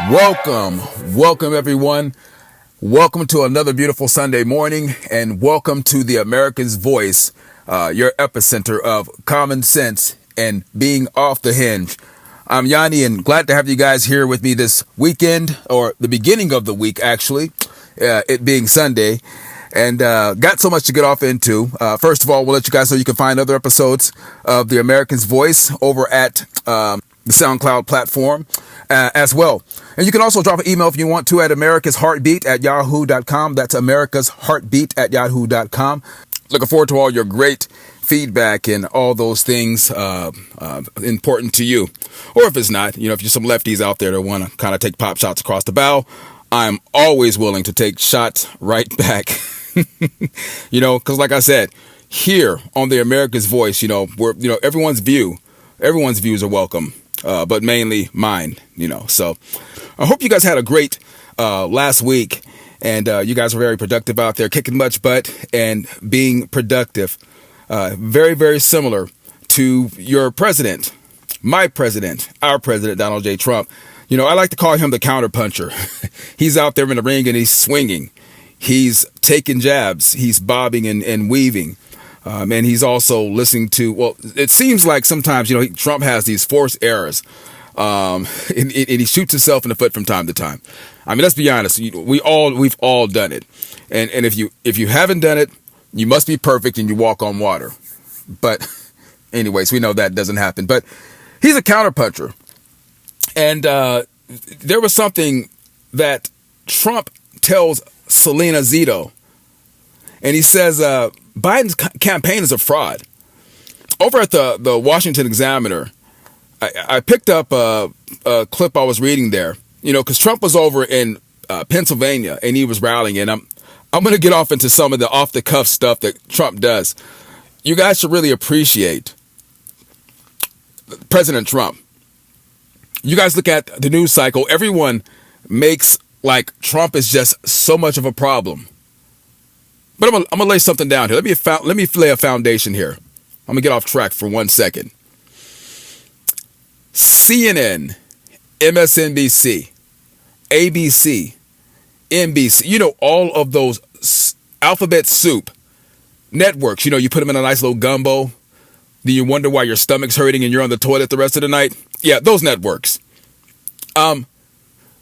Welcome everyone. Welcome to another beautiful Sunday morning, and welcome to the America's Voice, your epicenter of common sense and being off the hinge. I'm Yanni, and glad to have you guys here with me this weekend, or the beginning of the week actually, it being Sunday, and got so much to get off into. First of all, we'll let you guys know you can find other episodes of the American's Voice over at the SoundCloud platform as well. And you can also drop an email if you want to at americasheartbeat@yahoo.com. That's americasheartbeat@yahoo.com. Looking forward to all your great feedback and all those things important to you. Or if it's not, if you're some lefties out there that want to kind of take pop shots across the bow, I'm always willing to take shots right back. Because like I said, here on the America's Voice, we're, everyone's views are welcome. But mainly mine, So I hope you guys had a great last week, and you guys were very productive out there, kicking much butt and being productive. Very, very similar to your president, my president, our president, Donald J. Trump. I like to call him the counterpuncher. He's out there in the ring and he's swinging. He's taking jabs. He's bobbing and weaving. And he's also listening to, it seems like sometimes, Trump has these forced errors, and he shoots himself in the foot from time to time. I mean, let's be honest. We've all done it. And if you haven't done it, you must be perfect and you walk on water. But anyways, we know that doesn't happen. But he's a counterpuncher. And there was something that Trump tells Selena Zito. And he says, Biden's campaign is a fraud. Over at the Washington Examiner, I picked up a clip I was reading there, because Trump was over in Pennsylvania and he was rallying, and I'm going to get off into some of the off the cuff stuff that Trump does. You guys should really appreciate President Trump. You guys look at the news cycle, everyone makes like Trump is just so much of a problem. But I'm gonna lay something down here. Let me lay a foundation here. I'm gonna get off track for 1 second. CNN, MSNBC, ABC, NBC. All of those alphabet soup networks. You put them in a nice little gumbo. Then you wonder why your stomach's hurting and you're on the toilet the rest of the night. Yeah, those networks.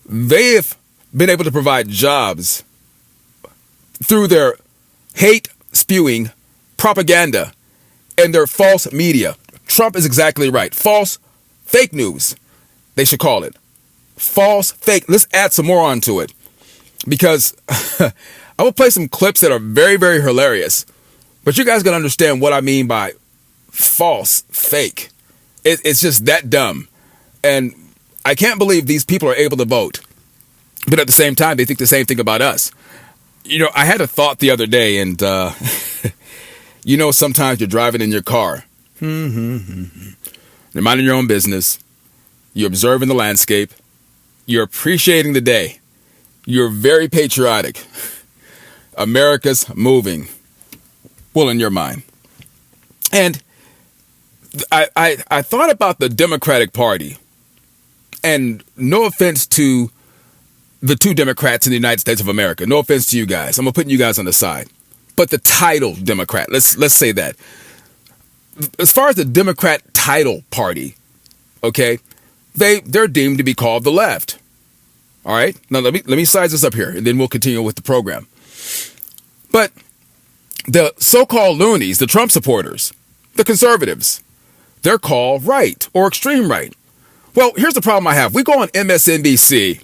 They've been able to provide jobs through their hate-spewing propaganda and their false media. Trump is exactly right. Fake news, they should call it. False, fake. Let's add some more onto it. Because I will play some clips that are very, very hilarious. But you guys got to understand what I mean by false, fake. It's just that dumb. And I can't believe these people are able to vote. But at the same time, they think the same thing about us. I had a thought the other day, and, sometimes you're driving in your car. You're minding your own business. You're observing the landscape. You're appreciating the day. You're very patriotic. America's moving. Well, in your mind. And I thought about the Democratic Party. And no offense to the two Democrats in the United States of America. No offense to you guys. I'm going to put you guys on the side. But the title Democrat, let's say that. As far as the Democrat title party, okay, they're deemed to be called the left. All right? Now, let me size this up here, and then we'll continue with the program. But the so-called loonies, the Trump supporters, the conservatives, they're called right or extreme right. Well, here's the problem I have. We go on MSNBC,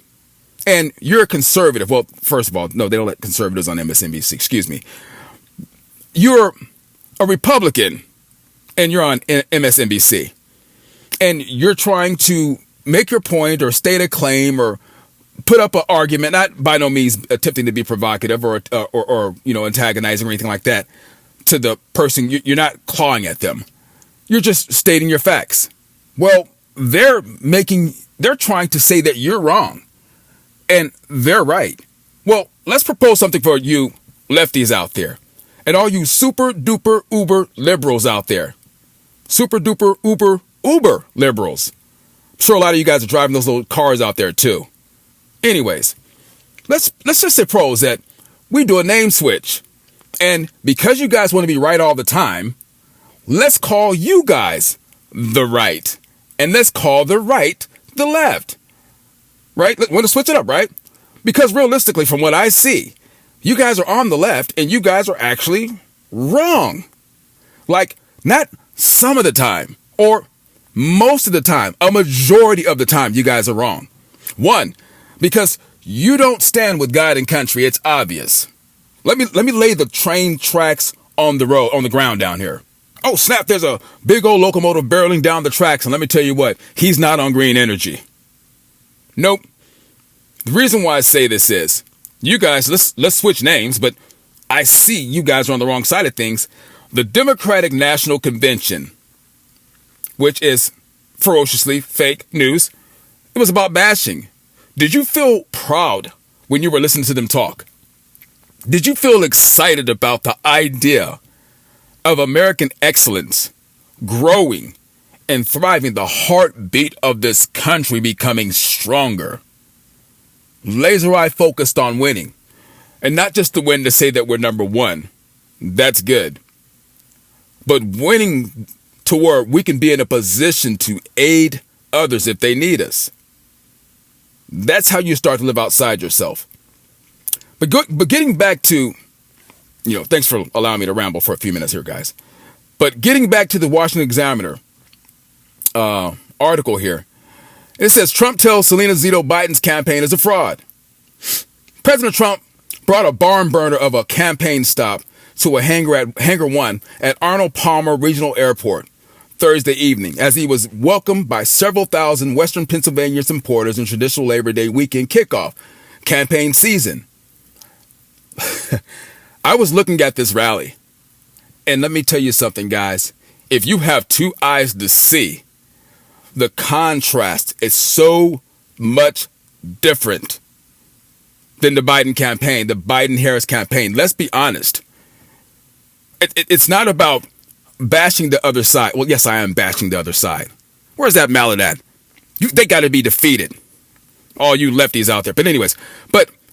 and you're a conservative. Well, first of all, no, they don't let conservatives on MSNBC. Excuse me. You're a Republican, and you're on MSNBC. And you're trying to make your point or state a claim or put up an argument, not by no means attempting to be provocative or antagonizing or anything like that to the person. You're not clawing at them. You're just stating your facts. Well, they're trying to say that you're wrong. And they're right. Well, let's propose something for you lefties out there. And all you super duper uber liberals out there. Super duper uber liberals. I'm sure a lot of you guys are driving those little cars out there too. Anyways, let's just suppose that we do a name switch. And because you guys want to be right all the time, let's call you guys the right. And let's call the right the left. Right? Want to switch it up, right? Because realistically, from what I see, you guys are on the left and you guys are actually wrong. Like, not some of the time or most of the time, a majority of the time, you guys are wrong. One, because you don't stand with God and country. It's obvious. Let me lay the train tracks on the road, on the ground down here. Oh, snap, there's a big old locomotive barreling down the tracks. And let me tell you what, he's not on green energy. Nope. The reason why I say this is, you guys, let's switch names, but I see you guys are on the wrong side of things. The Democratic National Convention, which is ferociously fake news, it was about bashing. Did you feel proud when you were listening to them talk? Did you feel excited about the idea of American excellence growing and thriving, the heartbeat of this country becoming stronger? Laser-eye focused on winning. And not just to win to say that we're number one. That's good. But winning to where we can be in a position to aid others if they need us. That's how you start to live outside yourself. But getting back to, thanks for allowing me to ramble for a few minutes here, guys. But getting back to the Washington Examiner article here, it says Trump tells Selena Zito Biden's campaign is a fraud. President Trump brought a barn burner of a campaign stop to a hangar 1 at Arnold Palmer Regional Airport Thursday evening as he was welcomed by several thousand Western Pennsylvania supporters in traditional Labor Day weekend kickoff campaign season. I was looking at this rally, and let me tell you something, guys. If you have two eyes to see, the contrast is so much different than the Biden campaign, the Biden-Harris campaign. Let's be honest. It's not about bashing the other side. Well, yes, I am bashing the other side. Where's that mallet at? They got to be defeated. All you lefties out there. But anyways,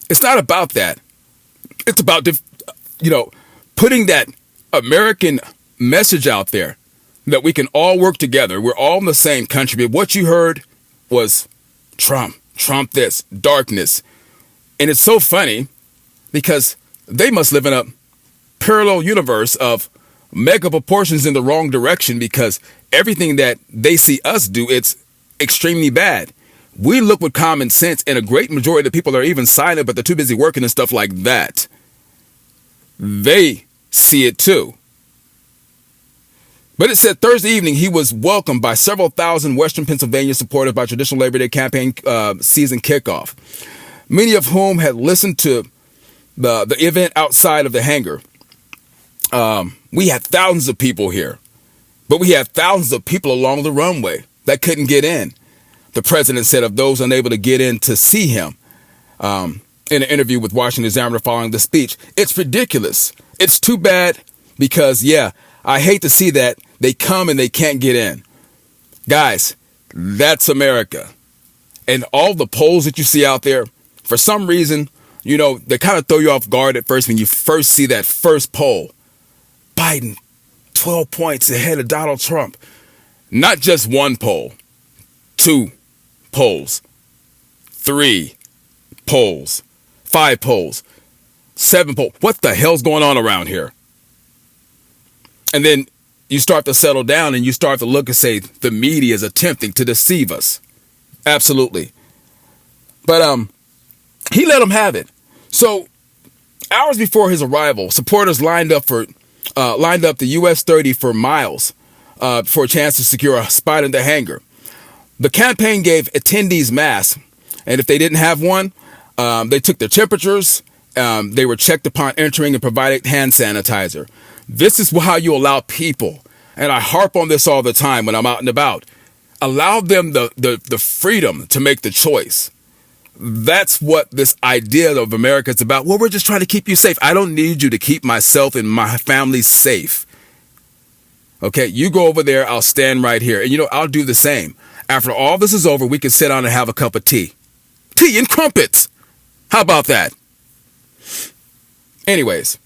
it's not about that. It's about, putting that American message out there that we can all work together. We're all in the same country. But what you heard was Trump this, darkness. And it's so funny because they must live in a parallel universe of mega proportions in the wrong direction, because everything that they see us do, it's extremely bad. We look with common sense, and a great majority of the people are even silent, but they're too busy working and stuff like that. They see it too. But it said Thursday evening he was welcomed by several thousand Western Pennsylvania supporters by traditional Labor Day campaign season kickoff, many of whom had listened to the event outside of the hangar. We had thousands of people here, but we had thousands of people along the runway that couldn't get in. The president said of those unable to get in to see him in an interview with Washington Examiner following the speech. It's ridiculous. It's too bad because, I hate to see that they come and they can't get in. Guys, that's America. And all the polls that you see out there, for some reason, they kind of throw you off guard at first when you first see that first poll. Biden, 12 points ahead of Donald Trump. Not just one poll, 2 polls, 3 polls, 5 polls, 7 polls. What the hell's going on around here? And then you start to settle down and you start to look and say the media is attempting to deceive us. Absolutely. But he let them have it. So hours before his arrival, supporters lined up the US 30 for miles for a chance to secure a spot in the hangar. The campaign gave attendees masks, and if they didn't have one, they took their temperatures. They were checked upon entering and provided hand sanitizer. This is how you allow people, and I harp on this all the time when I'm out and about, allow them the freedom to make the choice. That's what this idea of America is about. Well, we're just trying to keep you safe. I don't need you to keep myself and my family safe. Okay, you go over there, I'll stand right here. And I'll do the same. After all this is over, we can sit down and have a cup of tea. tea and crumpets. How about that? Anyways,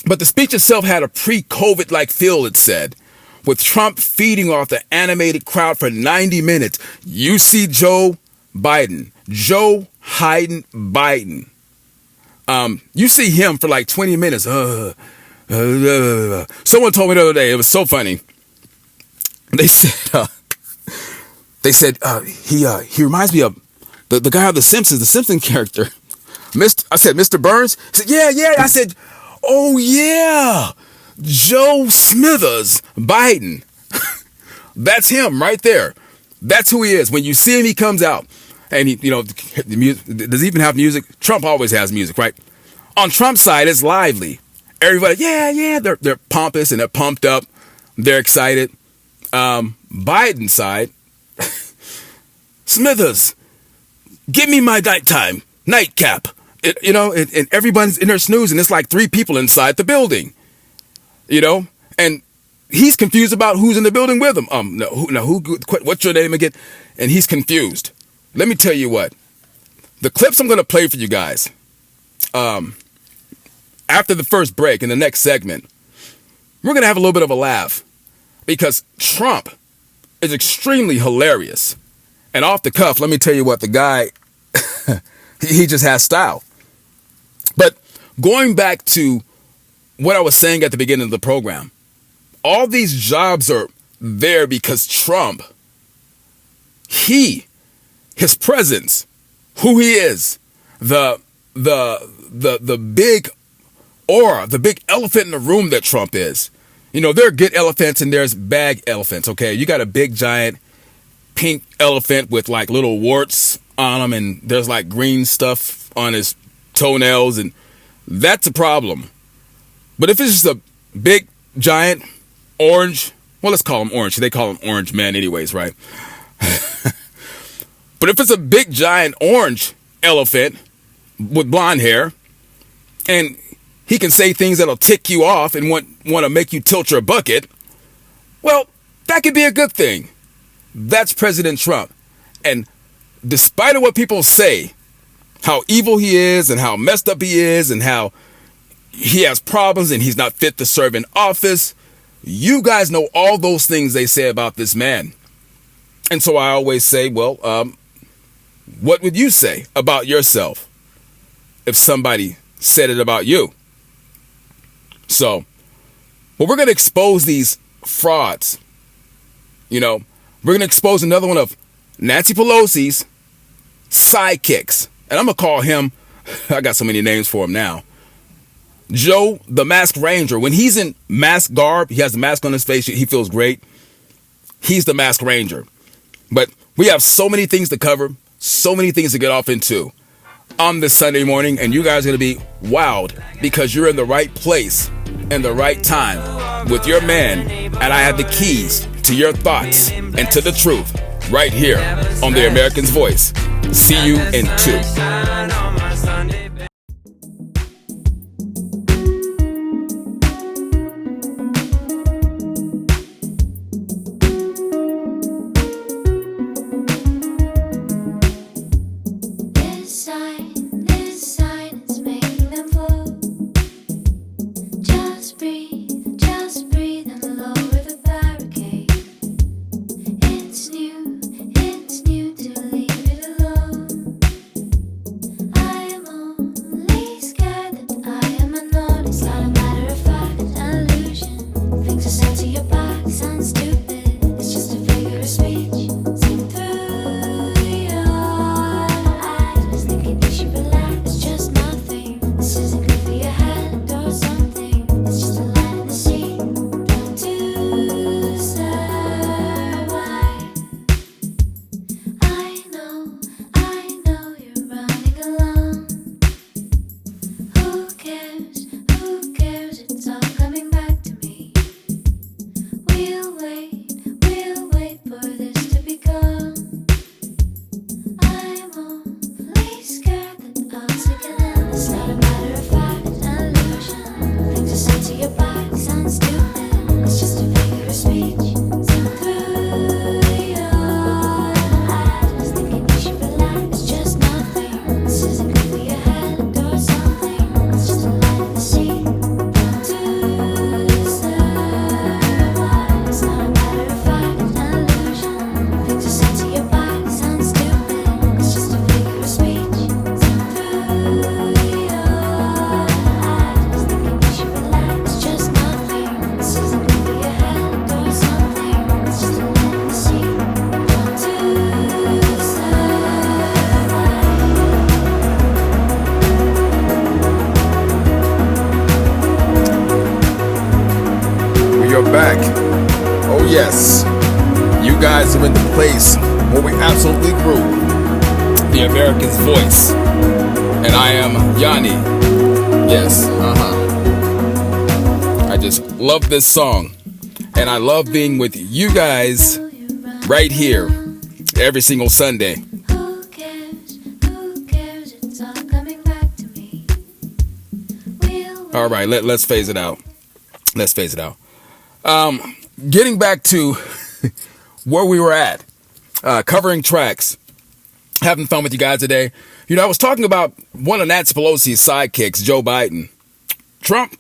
but the speech itself had a pre-COVID-like feel, it said, with Trump feeding off the animated crowd for 90 minutes. You see Joe Biden. You see him for like 20 minutes. Someone told me the other day, it was so funny. They said he reminds me of the guy of The Simpsons, the Simpson character. I said, Mr. Burns? He said, yeah. I said, oh yeah, Joe Smithers Biden. That's him right there. That's who he is. When you see him, he comes out. And he, the music, does he even have music? Trump always has music, right? On Trump's side, it's lively. Everybody, yeah, they're pompous and they're pumped up. They're excited. Biden's side, Smithers, give me my nightcap. And everyone's in their snooze, and it's like 3 people inside the building. And he's confused about who's in the building with him. What's your name again? And he's confused. Let me tell you what. The clips I'm going to play for you guys, after the first break in the next segment, we're going to have a little bit of a laugh because Trump is extremely hilarious. And off the cuff, let me tell you what, the guy, he just has style. But going back to what I was saying at the beginning of the program, all these jobs are there because Trump, his presence, who he is, the big aura, the big elephant in the room that Trump is. There are good elephants and there's bag elephants, okay? You got a big, giant, pink elephant with like little warts on him and there's like green stuff on his toenails, and that's a problem. But if it's just a big, giant, orange, well, let's call him orange. They call him Orange Man anyways, right? But if it's a big, giant orange elephant with blonde hair, and he can say things that'll tick you off and want to make you tilt your bucket, well, that could be a good thing. That's President Trump. And despite of what people say, how evil he is and how messed up he is and how he has problems and he's not fit to serve in office, you guys know all those things they say about this man. And so I always say, well, what would you say about yourself if somebody said it about you? So, well, we're going to expose these frauds. We're going to expose another one of Nancy Pelosi's sidekicks. And I'm going to call him, I got so many names for him now, Joe the Masked Ranger. When he's in mask garb, he has the mask on his face, he feels great. He's the Masked Ranger. But we have so many things to cover, so many things to get off into on this Sunday morning, and you guys are going to be wowed because you're in the right place and the right time with your man, and I have the keys to your thoughts and to the truth right here on The American's Voice. See you in 2. Who cares? It's all coming back to me. We'll wait. Yes, you guys are in the place where we absolutely grew the American's voice. And I am Yanni. Yes, I just love this song. And I love being with you guys right here every single Sunday. Who cares? Who cares? It's all coming back to me. All right, let's phase it out. Let's phase it out. Getting back to where we were at, covering tracks, having fun with you guys today. You know, I was talking about one of Nancy Pelosi's sidekicks, Joe Biden. Trump,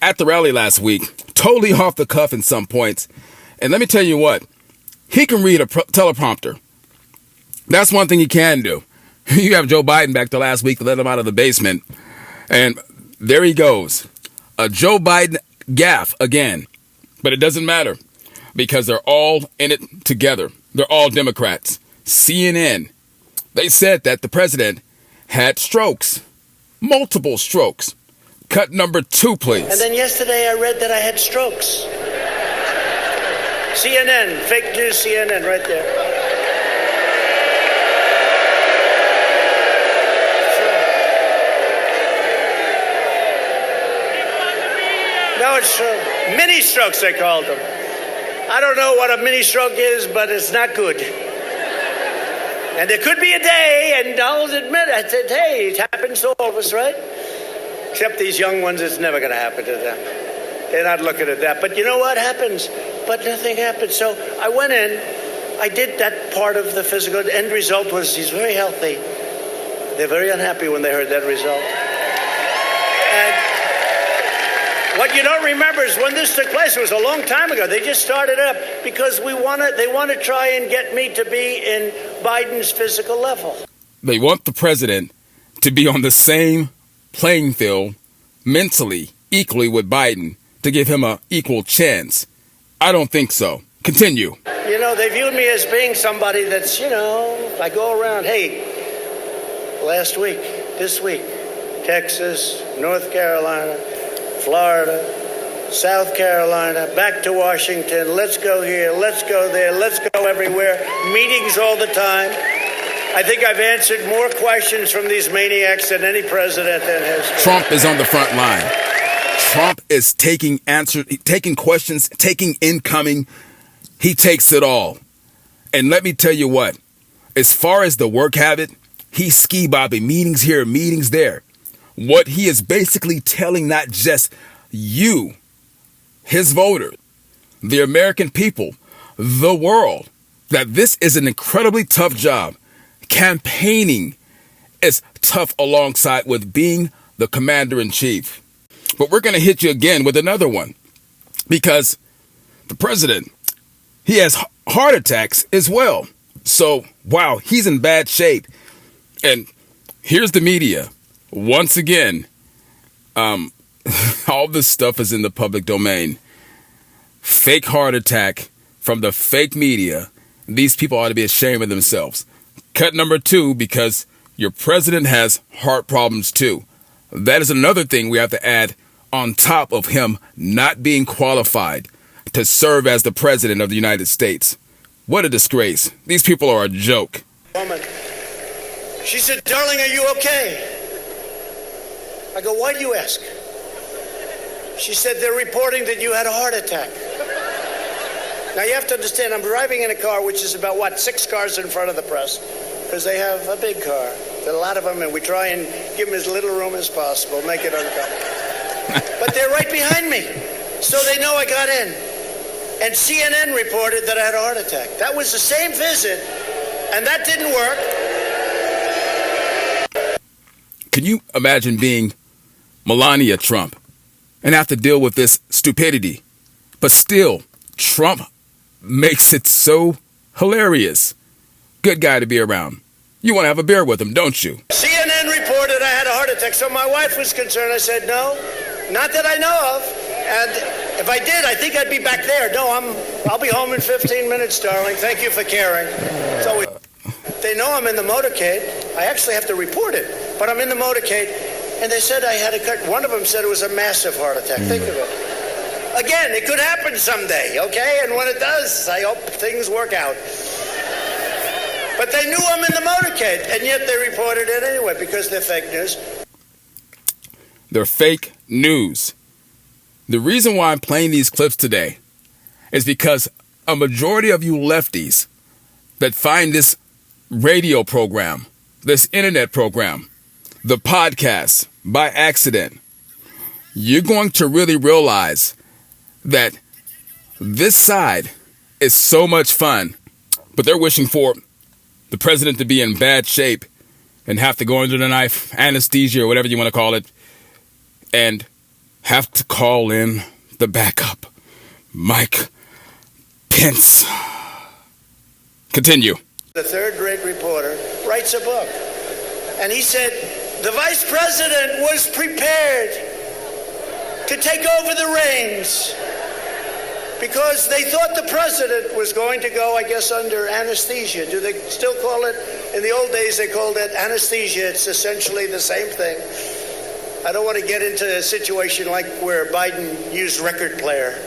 at the rally last week, totally off the cuff in some points. And let me tell you what, he can read a teleprompter. That's one thing he can do. You have Joe Biden back to last week to let him out of the basement. And there he goes. A Joe Biden gaffe again. But it doesn't matter because they're all in it together. They're all Democrats. CNN, they said that the president had strokes, multiple strokes. Cut number 2, please. And then yesterday I read that I had strokes. CNN, fake news CNN right there. No, it's true. Mini strokes, they called them. I don't know what a mini stroke is, but it's not good. And there could be a day, and I'll admit, I said, hey, it happens to all of us, right? Except these young ones, it's never going to happen to them. They're not looking at that. But you know what happens? But nothing happens. So I went in. I did that part of the physical. The end result was he's very healthy. They're very unhappy when they heard that result. And what you don't remember is when this took place, it was a long time ago. They just started up because they want to try and get me to be in Biden's physical level. They want the president to be on the same playing field mentally, equally with Biden, to give him an equal chance. I don't think so. Continue. You know, they viewed me as being somebody that's, I go around, hey, last week, this week, Texas, North Carolina, Florida, South Carolina, back to Washington, let's go here, let's go there, let's go everywhere, meetings all the time. I think I've answered more questions from these maniacs than any president in history. Trump is on the front line. Trump is taking questions, taking incoming. He takes it all. And let me tell you what, as far as the work habit, he's ski-bobbing, meetings here, meetings there. What he is basically telling not just you, his voter, the American people, the world, that this is an incredibly tough job. Campaigning is tough alongside with being the commander-in-chief. But we're going to hit you again with another one because the president, he has heart attacks as well. So, wow, he's in bad shape. And here's the media. Once again, all this stuff is in the public domain. Fake heart attack from the fake media. These people ought to be ashamed of themselves. Cut number 2, because your president has heart problems too. That is another thing we have to add on top of him not being qualified to serve as the president of the United States. What a disgrace. These people are a joke. Woman, she said, darling, are you okay? I go, why do you ask? She said, they're reporting that you had a heart attack. Now, you have to understand, I'm driving in a car, which is about, 6 cars in front of the press, because they have a big car. There are a lot of them, and we try and give them as little room as possible, make it uncomfortable. But they're right behind me, so they know I got in. And CNN reported that I had a heart attack. That was the same visit, and that didn't work. Can you imagine being Melania Trump and have to deal with this stupidity? But still, Trump makes it so hilarious. Good guy to be around. You want to have a beer with him, don't you? CNN reported I had a heart attack, so my wife was concerned. I said, no, not that I know of. And if I did, I think I'd be back there. No, I'll be home in 15 minutes, darling. Thank you for caring. So they know I'm in the motorcade. I actually have to report it, but I'm in the motorcade. And they said I had one of them said it was a massive heart attack. Think of it. Again, it could happen someday, okay? And when it does, I hope things work out. But they knew I'm in the motorcade, and yet they reported it anyway because they're fake news. They're fake news. The reason why I'm playing these clips today is because a majority of you lefties that find this radio program, this internet program, the podcast by accident, you're going to really realize that this side is so much fun, but they're wishing for the president to be in bad shape and have to go under the knife, anesthesia, or whatever you want to call it, and have to call in the backup, Mike Pence. Continue. The third-rate reporter writes a book, and he said the vice president was prepared to take over the reins because they thought the president was going to go, I guess, under anesthesia. Do they still call it? In the old days, they called it anesthesia. It's essentially the same thing. I don't want to get into a situation like where Biden used record player.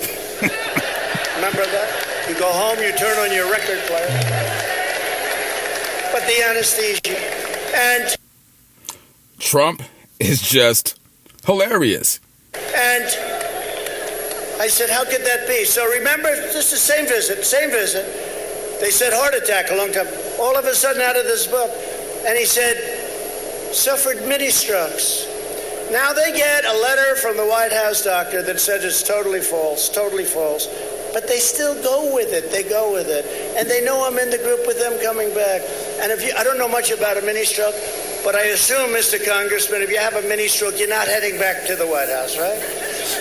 Remember that? You go home, you turn on your record player. But the anesthesia. And Trump is just hilarious. And I said, how could that be? So remember, just the same visit. They said heart attack a long time. All of a sudden out of this book. And he said, suffered mini strokes. Now they get a letter from the White House doctor that said it's totally false. But they still go with it. And they know I'm in the group with them coming back. And I don't know much about a mini stroke, but I assume, Mr. Congressman, if you have a mini stroke, you're not heading back to the White House, right?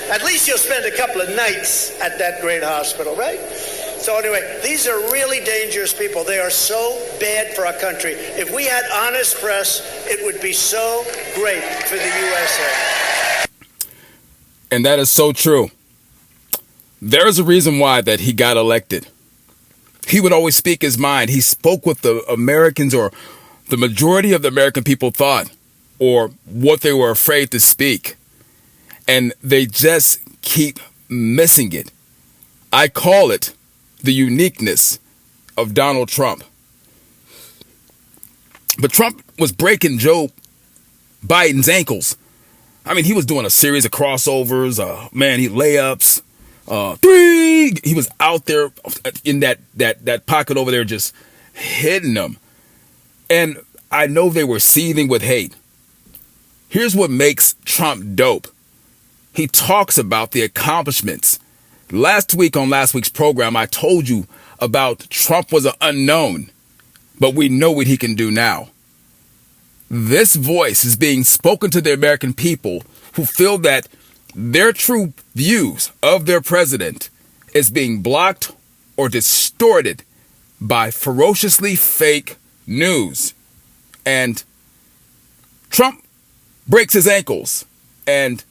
At least you'll spend a couple of nights at that great hospital, right? So anyway, these are really dangerous people. They are so bad for our country. If we had honest press, it would be so great for the USA. And that is so true. There is a reason why that he got elected. He would always speak his mind. He spoke what the Americans or the majority of the American people thought or what they were afraid to speak. And they just keep missing it. I call it the uniqueness of Donald Trump. But Trump was breaking Joe Biden's ankles. I mean, he was doing a series of crossovers, he layups, three. He was out there in that pocket over there just hitting them. And I know they were seething with hate. Here's what makes Trump dope. He talks about the accomplishments. Last week on last week's program, I told you about Trump was an unknown, but we know what he can do now. This voice is being spoken to the American people who feel that their true views of their president is being blocked or distorted by ferociously fake news. And Trump breaks his ankles. And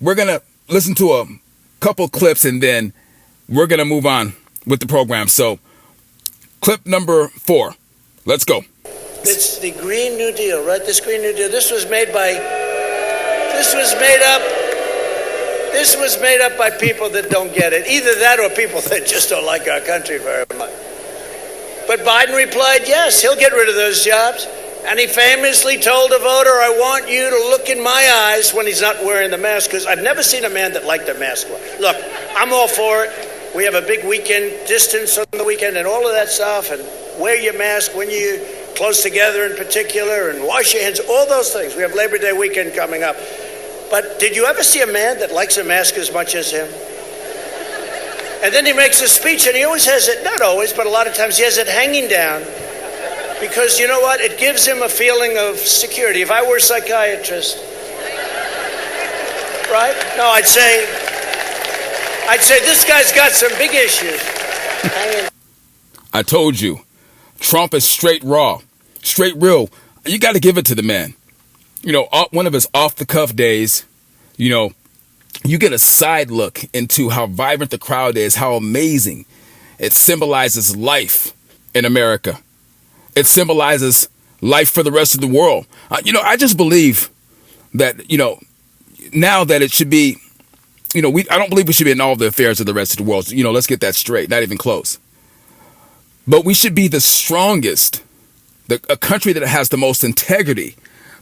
we're going to listen to a couple clips and then we're going to move on with the program. So clip number 4. Let's go. It's the Green New Deal, right? This Green New Deal. This was made up by people that don't get it. Either that or people that just don't like our country very much. But Biden replied, yes, he'll get rid of those jobs. And he famously told a voter, I want you to look in my eyes when he's not wearing the mask, because I've never seen a man that liked a mask. Look, I'm all for it. We have a big weekend, distance on the weekend and all of that stuff, and wear your mask when you close together in particular, and wash your hands, all those things. We have Labor Day weekend coming up. But did you ever see a man that likes a mask as much as him? And then he makes a speech, and he always has it, not always, but a lot of times he has it hanging down. Because you know what? It gives him a feeling of security. If I were a psychiatrist, right? No, I'd say this guy's got some big issues. I told you, Trump is straight raw, straight real. You got to give it to the man. You know, one of his off-the-cuff days, you know, you get a side look into how vibrant the crowd is, how amazing. It symbolizes life in America. It symbolizes life for the rest of the world. I just believe that, now that it should be I don't believe we should be in all the affairs of the rest of the world. Let's get that straight. Not even close. But we should be the strongest, a country that has the most integrity,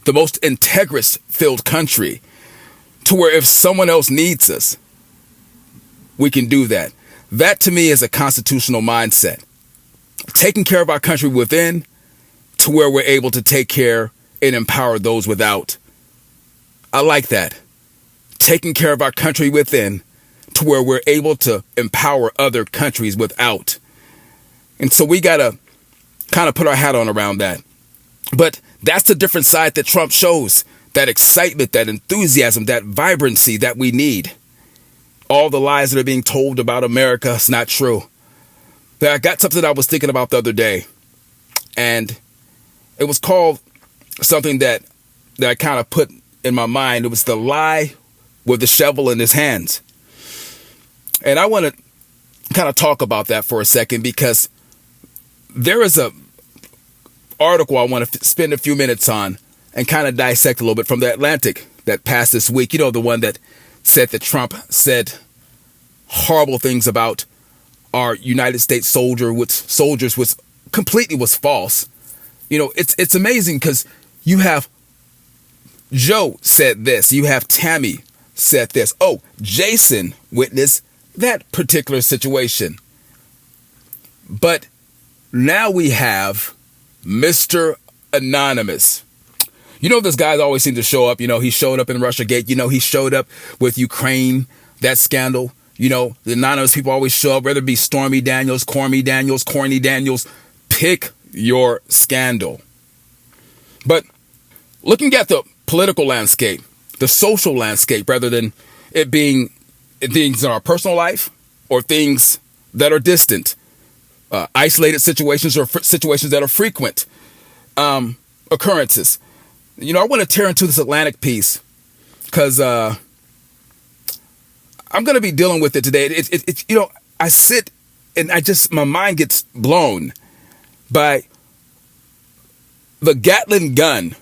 the most integrous-filled country, to where if someone else needs us, we can do that. That, to me, is a constitutional mindset. Taking care of our country within to where we're able to take care and empower those without. I like that. Taking care of our country within to where we're able to empower other countries without. And so we got to kind of put our hat on around that. But that's the different side that Trump shows. That excitement, that enthusiasm, that vibrancy that we need. All the lies that are being told about America is not true. But I got something I was thinking about the other day. And it was called something that I kind of put in my mind. It was the lie with the shovel in his hands. And I want to kind of talk about that for a second, because there is a article I want to spend a few minutes on and kind of dissect a little bit from the Atlantic that passed this week. The one that said that Trump said horrible things about our United States soldiers, which completely was false. It's amazing, because you have Joe said this, you have Tammy said this. Oh, Jason witnessed that particular situation. But now we have Mr. Anonymous. This guy always seems to show up. He showed up in Russiagate. He showed up with Ukraine, that scandal. The anonymous people always show up, whether it be Stormy Daniels, Corny Daniels. Pick your scandal. But looking at the political landscape, the social landscape, rather than it being things in our personal life or things that are distant, isolated situations or situations that are frequent occurrences. I want to tear into this Atlantic piece because I'm going to be dealing with it today. I sit and my mind gets blown by the Gatling gun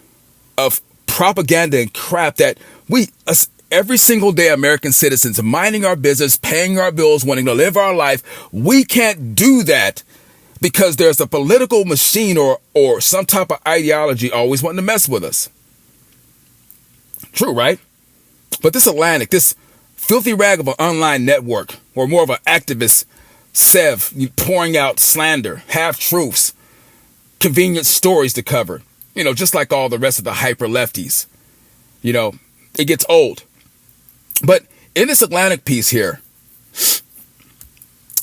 of propaganda and crap that every single day, American citizens minding our business, paying our bills, wanting to live our life. We can't do that because there's a political machine or some type of ideology always wanting to mess with us. True, right? But this Atlantic, this filthy rag of an online network, or more of an activist, Sev, pouring out slander, half-truths, convenient stories to cover, just like all the rest of the hyper-lefties. It gets old. But in this Atlantic piece here,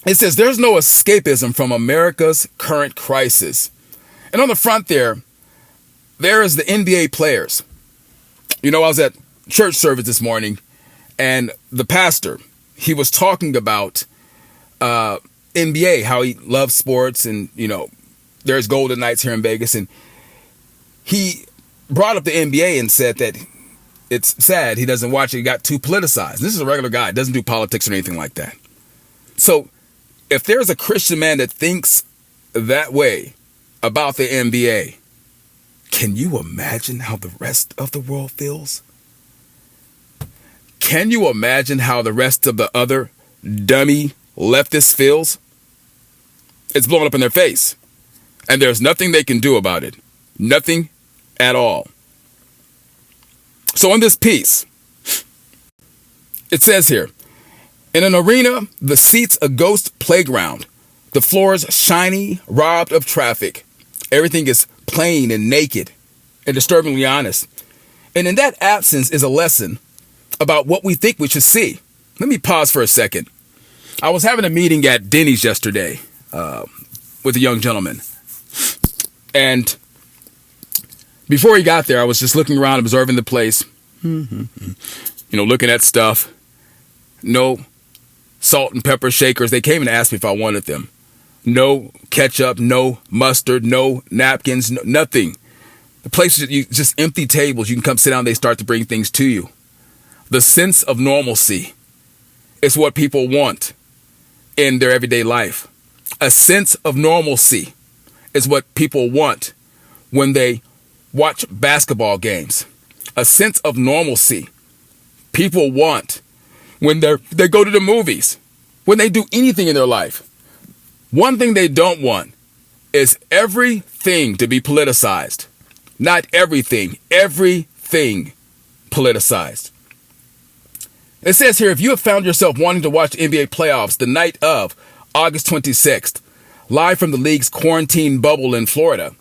it says there's no escapism from America's current crisis. And on the front there is the NBA players. I was at church service this morning, and the pastor, he was talking about NBA, how he loves sports, and, there's Golden Knights here in Vegas. And he brought up the NBA and said that it's sad he doesn't watch it. He got too politicized. This is a regular guy. Doesn't do politics or anything like that. So if there's a Christian man that thinks that way about the NBA, can you imagine how the rest of the world feels? Can you imagine how the rest of the other dummy leftists feels? It's blowing up in their face. And there's nothing they can do about it. Nothing at all. So in this piece, it says here, in an arena, the seat's a ghost playground. The floor's shiny, robbed of traffic. Everything is plain and naked and disturbingly honest. And in that absence is a lesson about what we think we should see. Let me pause for a second. I was having a meeting at Denny's yesterday with a young gentleman. And before he got there, I was just looking around, observing the place, looking at stuff. No salt and pepper shakers. They came and asked me if I wanted them. No ketchup, no mustard, no napkins, nothing. The place is just empty tables. You can come sit down. They start to bring things to you. The sense of normalcy is what people want in their everyday life. A sense of normalcy is what people want when they watch basketball games. A sense of normalcy people want when they go to the movies, when they do anything in their life. One thing they don't want is everything to be politicized. Not everything politicized. It says here, if you have found yourself wanting to watch NBA playoffs the night of August 26th, live from the league's quarantine bubble in Florida,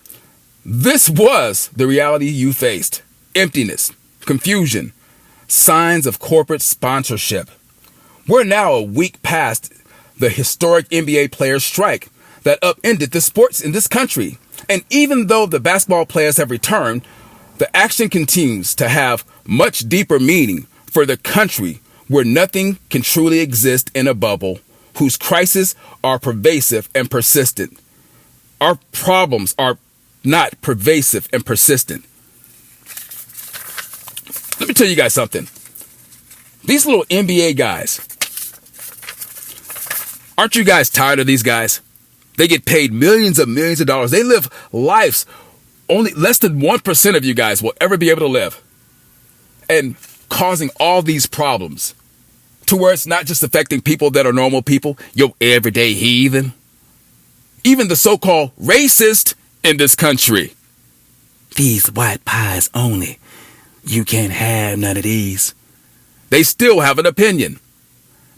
this was the reality you faced. Emptiness, confusion, signs of corporate sponsorship. We're now a week past the historic NBA players' strike that upended the sports in this country. And even though the basketball players have returned, the action continues to have much deeper meaning for the country where nothing can truly exist in a bubble, whose crises are pervasive and persistent. Our problems are not pervasive and persistent. Let me tell you guys something. These little NBA guys, aren't you guys tired of these guys? They get paid millions of dollars. They live lives only less than 1% of you guys will ever be able to live. And causing all these problems to where it's not just affecting people that are normal people, your everyday heathen, even the so-called racist in this country. These white pies only. You can't have none of these. They still have an opinion.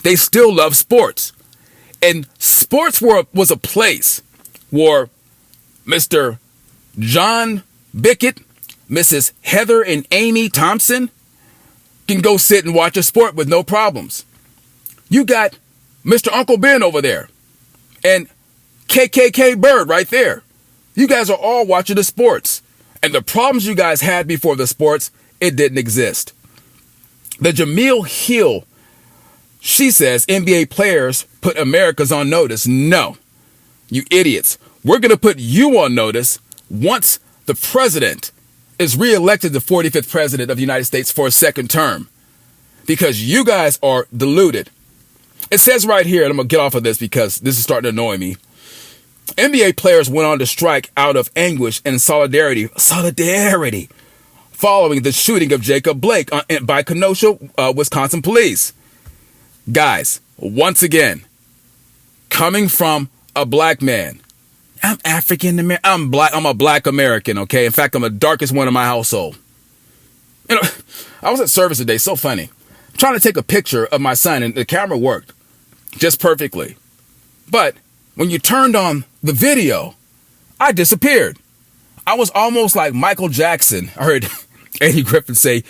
They still love sports. And sports was a place where Mr. John Bickett, Mrs. Heather and Amy Thompson can go sit and watch a sport with no problems. You got Mr. Uncle Ben over there and KKK Bird right there. You guys are all watching the sports. And the problems you guys had before the sports, it didn't exist. The Jameel Hill, she says NBA players put Americans on notice. No, you idiots. We're going to put you on notice once the president is reelected the 45th president of the United States for a second term, because you guys are deluded. It says right here, and I'm going to get off of this because this is starting to annoy me. NBA players went on to strike out of anguish and solidarity following the shooting of Jacob Blake by Kenosha, Wisconsin police. Guys, once again, coming from a black man, I'm African American. I'm black. I'm a black American. Okay. In fact, I'm the darkest one in my household. You know, I was at service today. So funny. I'm trying to take a picture of my son, and the camera worked just perfectly. But when you turned on the video, I disappeared. I was almost like Michael Jackson. I heard Andy Griffin say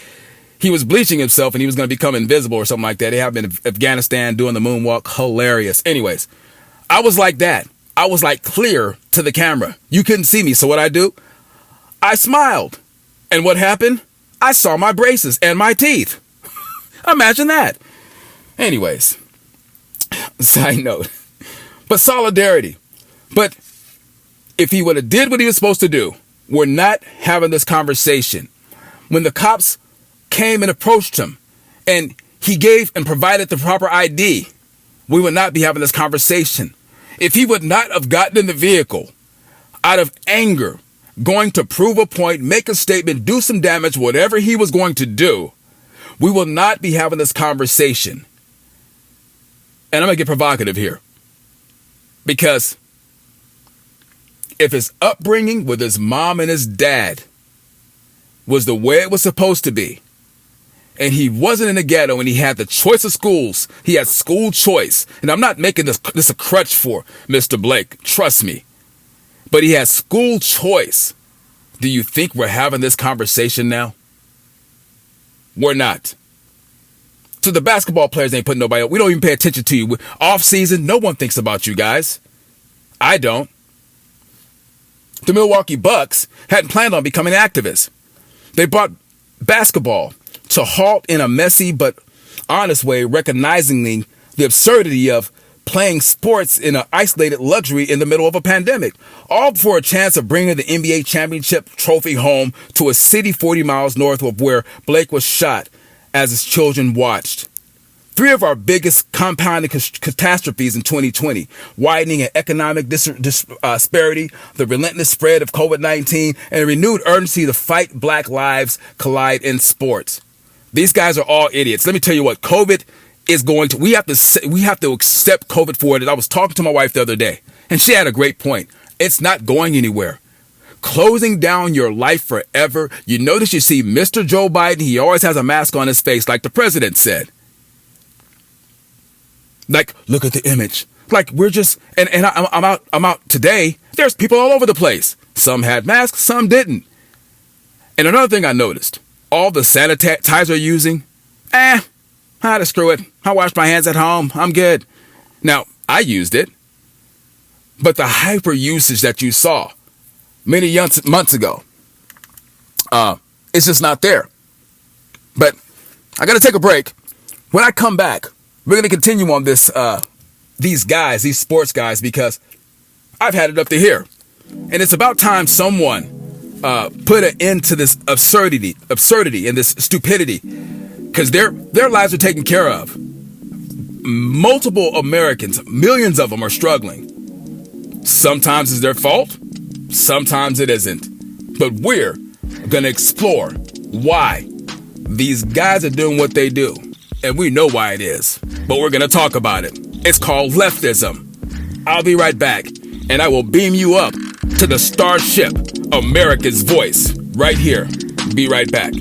he was bleaching himself and he was going to become invisible or something like that. They have been in Afghanistan doing the moonwalk. Hilarious. Anyways, I was like that. I was like clear to the camera. You couldn't see me. So what I do? I smiled. And what happened? I saw my braces and my teeth. Imagine that. Anyways, side note. But solidarity. But if he would have did what he was supposed to do, we're not having this conversation. When the cops came and approached him and he gave and provided the proper ID, we would not be having this conversation. If he would not have gotten in the vehicle out of anger, going to prove a point, make a statement, do some damage, whatever he was going to do, we will not be having this conversation. And I'm going to get provocative here. Because if his upbringing with his mom and his dad was the way it was supposed to be, and he wasn't in the ghetto and he had the choice of schools, he had school choice. And I'm not making this a crutch for Mr. Blake, trust me. But he has school choice. Do you think we're having this conversation now? We're not. So the basketball players ain't putting nobody up. We don't even pay attention to you. Off season, no one thinks about you guys. I don't. The Milwaukee Bucks hadn't planned on becoming activists. They brought basketball to halt in a messy but honest way, recognizing the absurdity of playing sports in an isolated luxury in the middle of a pandemic, all for a chance of bringing the NBA championship trophy home to a city 40 miles north of where Blake was shot as his children watched. Three of our biggest compounding catastrophes in 2020, widening and economic disparity, the relentless spread of COVID-19, and a renewed urgency to fight Black lives collide in sports. These guys are all idiots. Let me tell you what, COVID we have to accept COVID for it. I was talking to my wife the other day, and she had a great point. It's not going anywhere. Closing down your life forever. You notice you see Mr. Joe Biden, he always has a mask on his face, like the president said. Like, look at the image. Like, we're just, and I'm out today. There's people all over the place. Some had masks, some didn't. And another thing I noticed, all the sanitizer using, screw it. I washed my hands at home. I'm good. Now, I used it, but the hyper usage that you saw many months ago, it's just not there. But I got to take a break. When I come back, we're going to continue on this, these sports guys, because I've had it up to here. And it's about time someone put an end to this absurdity and this stupidity, because their lives are taken care of. Multiple Americans, millions of them, are struggling. Sometimes it's their fault. Sometimes it isn't. But we're going to explore why these guys are doing what they do. And we know why it is. But we're going to talk about it. It's called leftism. I'll be right back. And I will beam you up to the starship, America's Voice, right here. Be right back.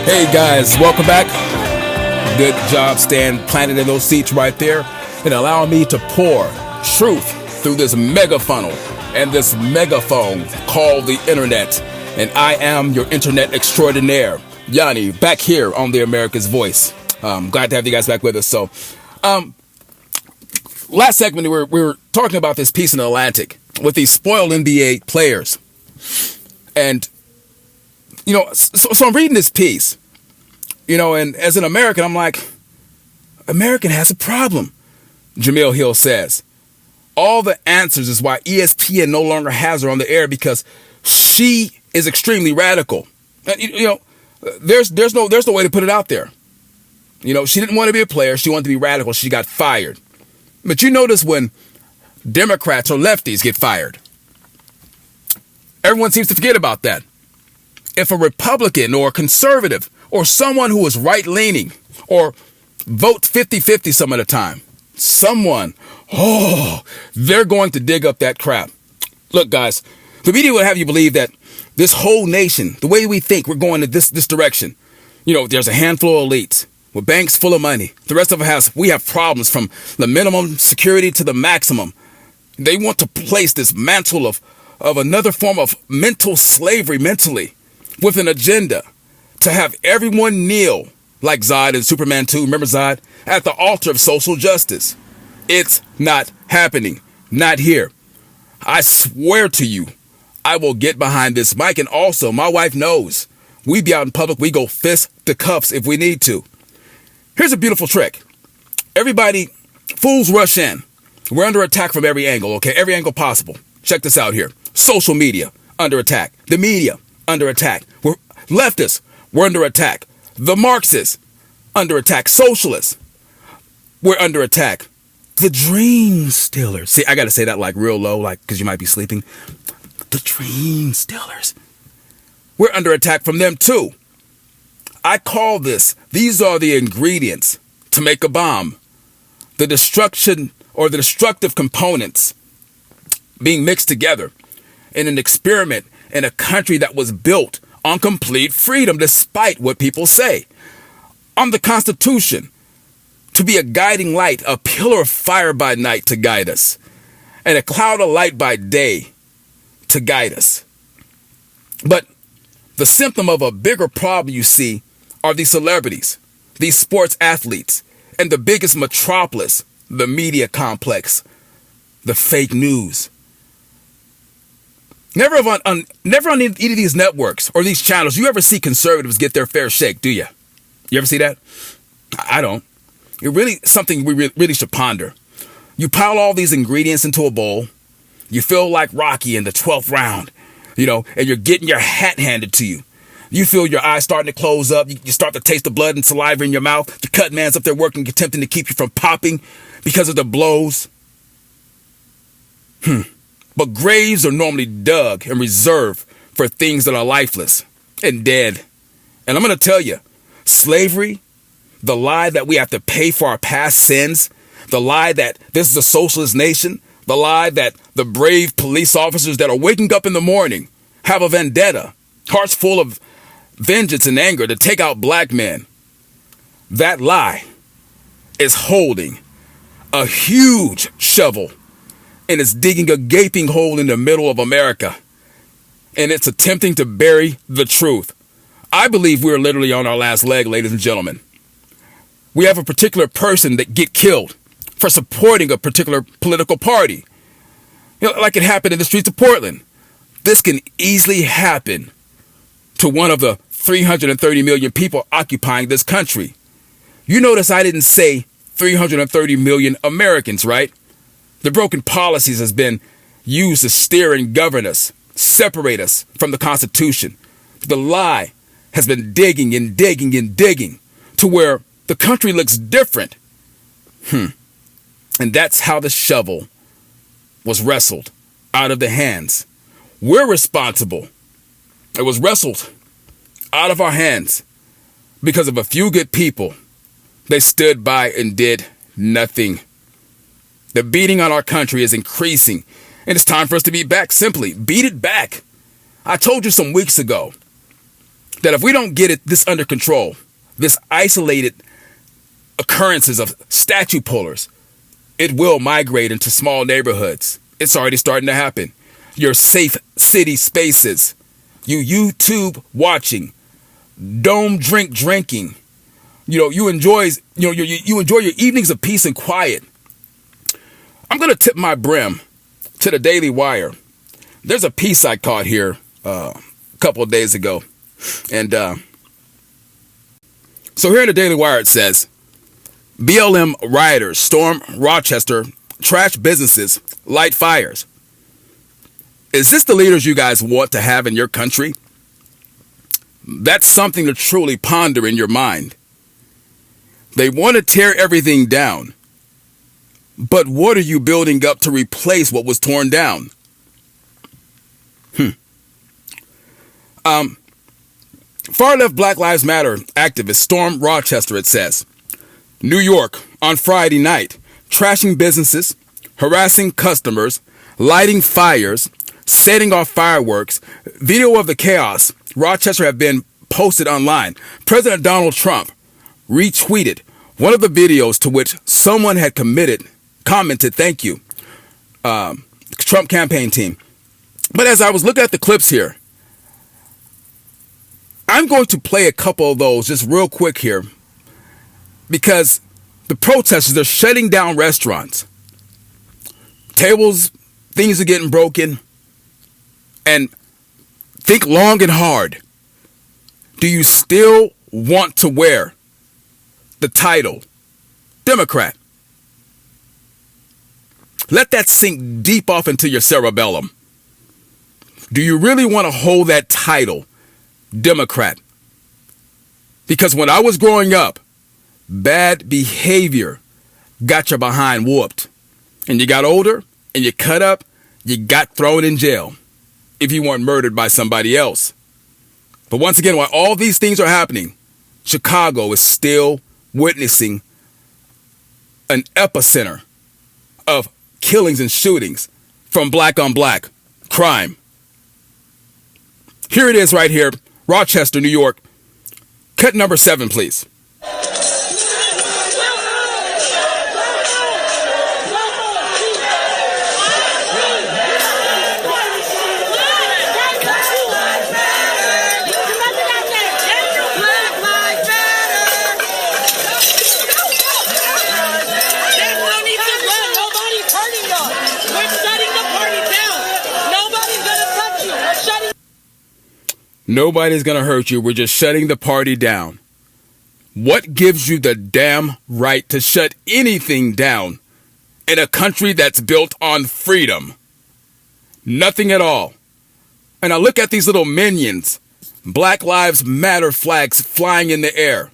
Hey guys, welcome back. Good job staying planted in those seats right there and allowing me to pour truth through this mega funnel and this megaphone called the internet. And I am your internet extraordinaire, Yanni, back here on the America's Voice. Glad to have you guys back with us. So, last segment we were talking about this piece in the Atlantic with these spoiled NBA players. And, you know, so I'm reading this piece, you know, and as an American, I'm like, American has a problem. Jamil Hill says, all the answers is why ESPN no longer has her on the air, because she is extremely radical. You know, there's no way to put it out there. You know, she didn't want to be a player. She wanted to be radical. She got fired. But you notice when Democrats or lefties get fired, everyone seems to forget about that. If a Republican or a conservative or someone who is right-leaning or vote 50-50 some of the time, they're going to dig up that crap. Look, guys, the media will have you believe that this whole nation, the way we think, we're going in this direction. You know, there's a handful of elites with banks full of money. The rest of us we have problems from the minimum security to the maximum. They want to place this mantle of another form of mental slavery mentally with an agenda to have everyone kneel like Zod in Superman 2, remember Zod, at the altar of social justice. It's not happening. Not here. I swear to you, I will get behind this mic. And also, my wife knows we be out in public. We go fist to cuffs if we need to. Here's a beautiful trick. Everybody, fools rush in. We're under attack from every angle, okay? Every angle possible. Check this out here. Social media, under attack. The media, under attack. We're leftists, we're under attack. The Marxists, under attack. Socialists, we're under attack. The dream stealers. See, I got to say that like real low, like, because you might be sleeping. The dream stealers. We're under attack from them too. I call these are the ingredients to make a bomb. The destruction or the destructive components being mixed together in an experiment in a country that was built on complete freedom, despite what people say. On the Constitution, to be a guiding light, a pillar of fire by night to guide us, and a cloud of light by day to guide us. But the symptom of a bigger problem, you see, are these celebrities, these sports athletes, and the biggest metropolis, the media complex, the fake news. Never on any of these networks or these channels, you ever see conservatives get their fair shake, do you? You ever see that? I don't. It really something we really should ponder. You pile all these ingredients into a bowl. You feel like Rocky in the 12th round, and you're getting your hat handed to you. You feel your eyes starting to close up. You start to taste the blood and saliva in your mouth. The cut man's up there working, attempting to keep you from popping because of the blows. But graves are normally dug and reserved for things that are lifeless and dead. And I'm going to tell you, slavery, the lie that we have to pay for our past sins, the lie that this is a socialist nation, the lie that the brave police officers that are waking up in the morning have a vendetta, hearts full of vengeance and anger to take out black men. That lie is holding a huge shovel and it's digging a gaping hole in the middle of America. And it's attempting to bury the truth. I believe we're literally on our last leg, ladies and gentlemen. We have a particular person that get killed for supporting a particular political party. Like it happened in the streets of Portland. This can easily happen to one of the 330 million people occupying this country. You notice I didn't say 330 million Americans, right? The broken policies has been used to steer and govern us, separate us from the Constitution. The lie has been digging and digging and digging to where the country looks different. And that's how the shovel was wrestled out of the hands. We're responsible. It was wrestled out of our hands because of a few good people. They stood by and did nothing. The beating on our country is increasing, and it's time for us to beat back. Simply beat it back. I told you some weeks ago that if we don't get this under control, this isolated occurrences of statue pullers, it will migrate into small neighborhoods. It's already starting to happen. Your safe city spaces, you YouTube watching, dome drinking. You enjoy your evenings of peace and quiet. I'm going to tip my brim to the Daily Wire. There's a piece I caught here a couple of days ago. And so here in the Daily Wire it says, BLM rioters storm Rochester, trash businesses, light fires. Is this the leaders you guys want to have in your country? That's something to truly ponder in your mind. They want to tear everything down. But what are you building up to replace what was torn down? Far left Black Lives Matter activists storm Rochester, it says. New York on Friday night, trashing businesses, harassing customers, lighting fires, setting off fireworks. Video of the chaos, Rochester, have been posted online. President Donald Trump retweeted one of the videos to which someone had commented, thank you, Trump campaign team. But as I was looking at the clips here, I'm going to play a couple of those just real quick here because the protesters, they're shutting down restaurants. Tables, things are getting broken. And think long and hard. Do you still want to wear the title Democrat? Let that sink deep off into your cerebellum. Do you really want to hold that title, Democrat? Because when I was growing up, bad behavior got your behind whooped. And you got older and you cut up, you got thrown in jail if you weren't murdered by somebody else. But once again, while all these things are happening, Chicago is still witnessing an epicenter of killings and shootings from black on black crime. Here it is right here, Rochester, New York. Cut number 7, please. Nobody's going to hurt you. We're just shutting the party down. What gives you the damn right to shut anything down in a country that's built on freedom? Nothing at all. And I look at these little minions, Black Lives Matter flags flying in the air,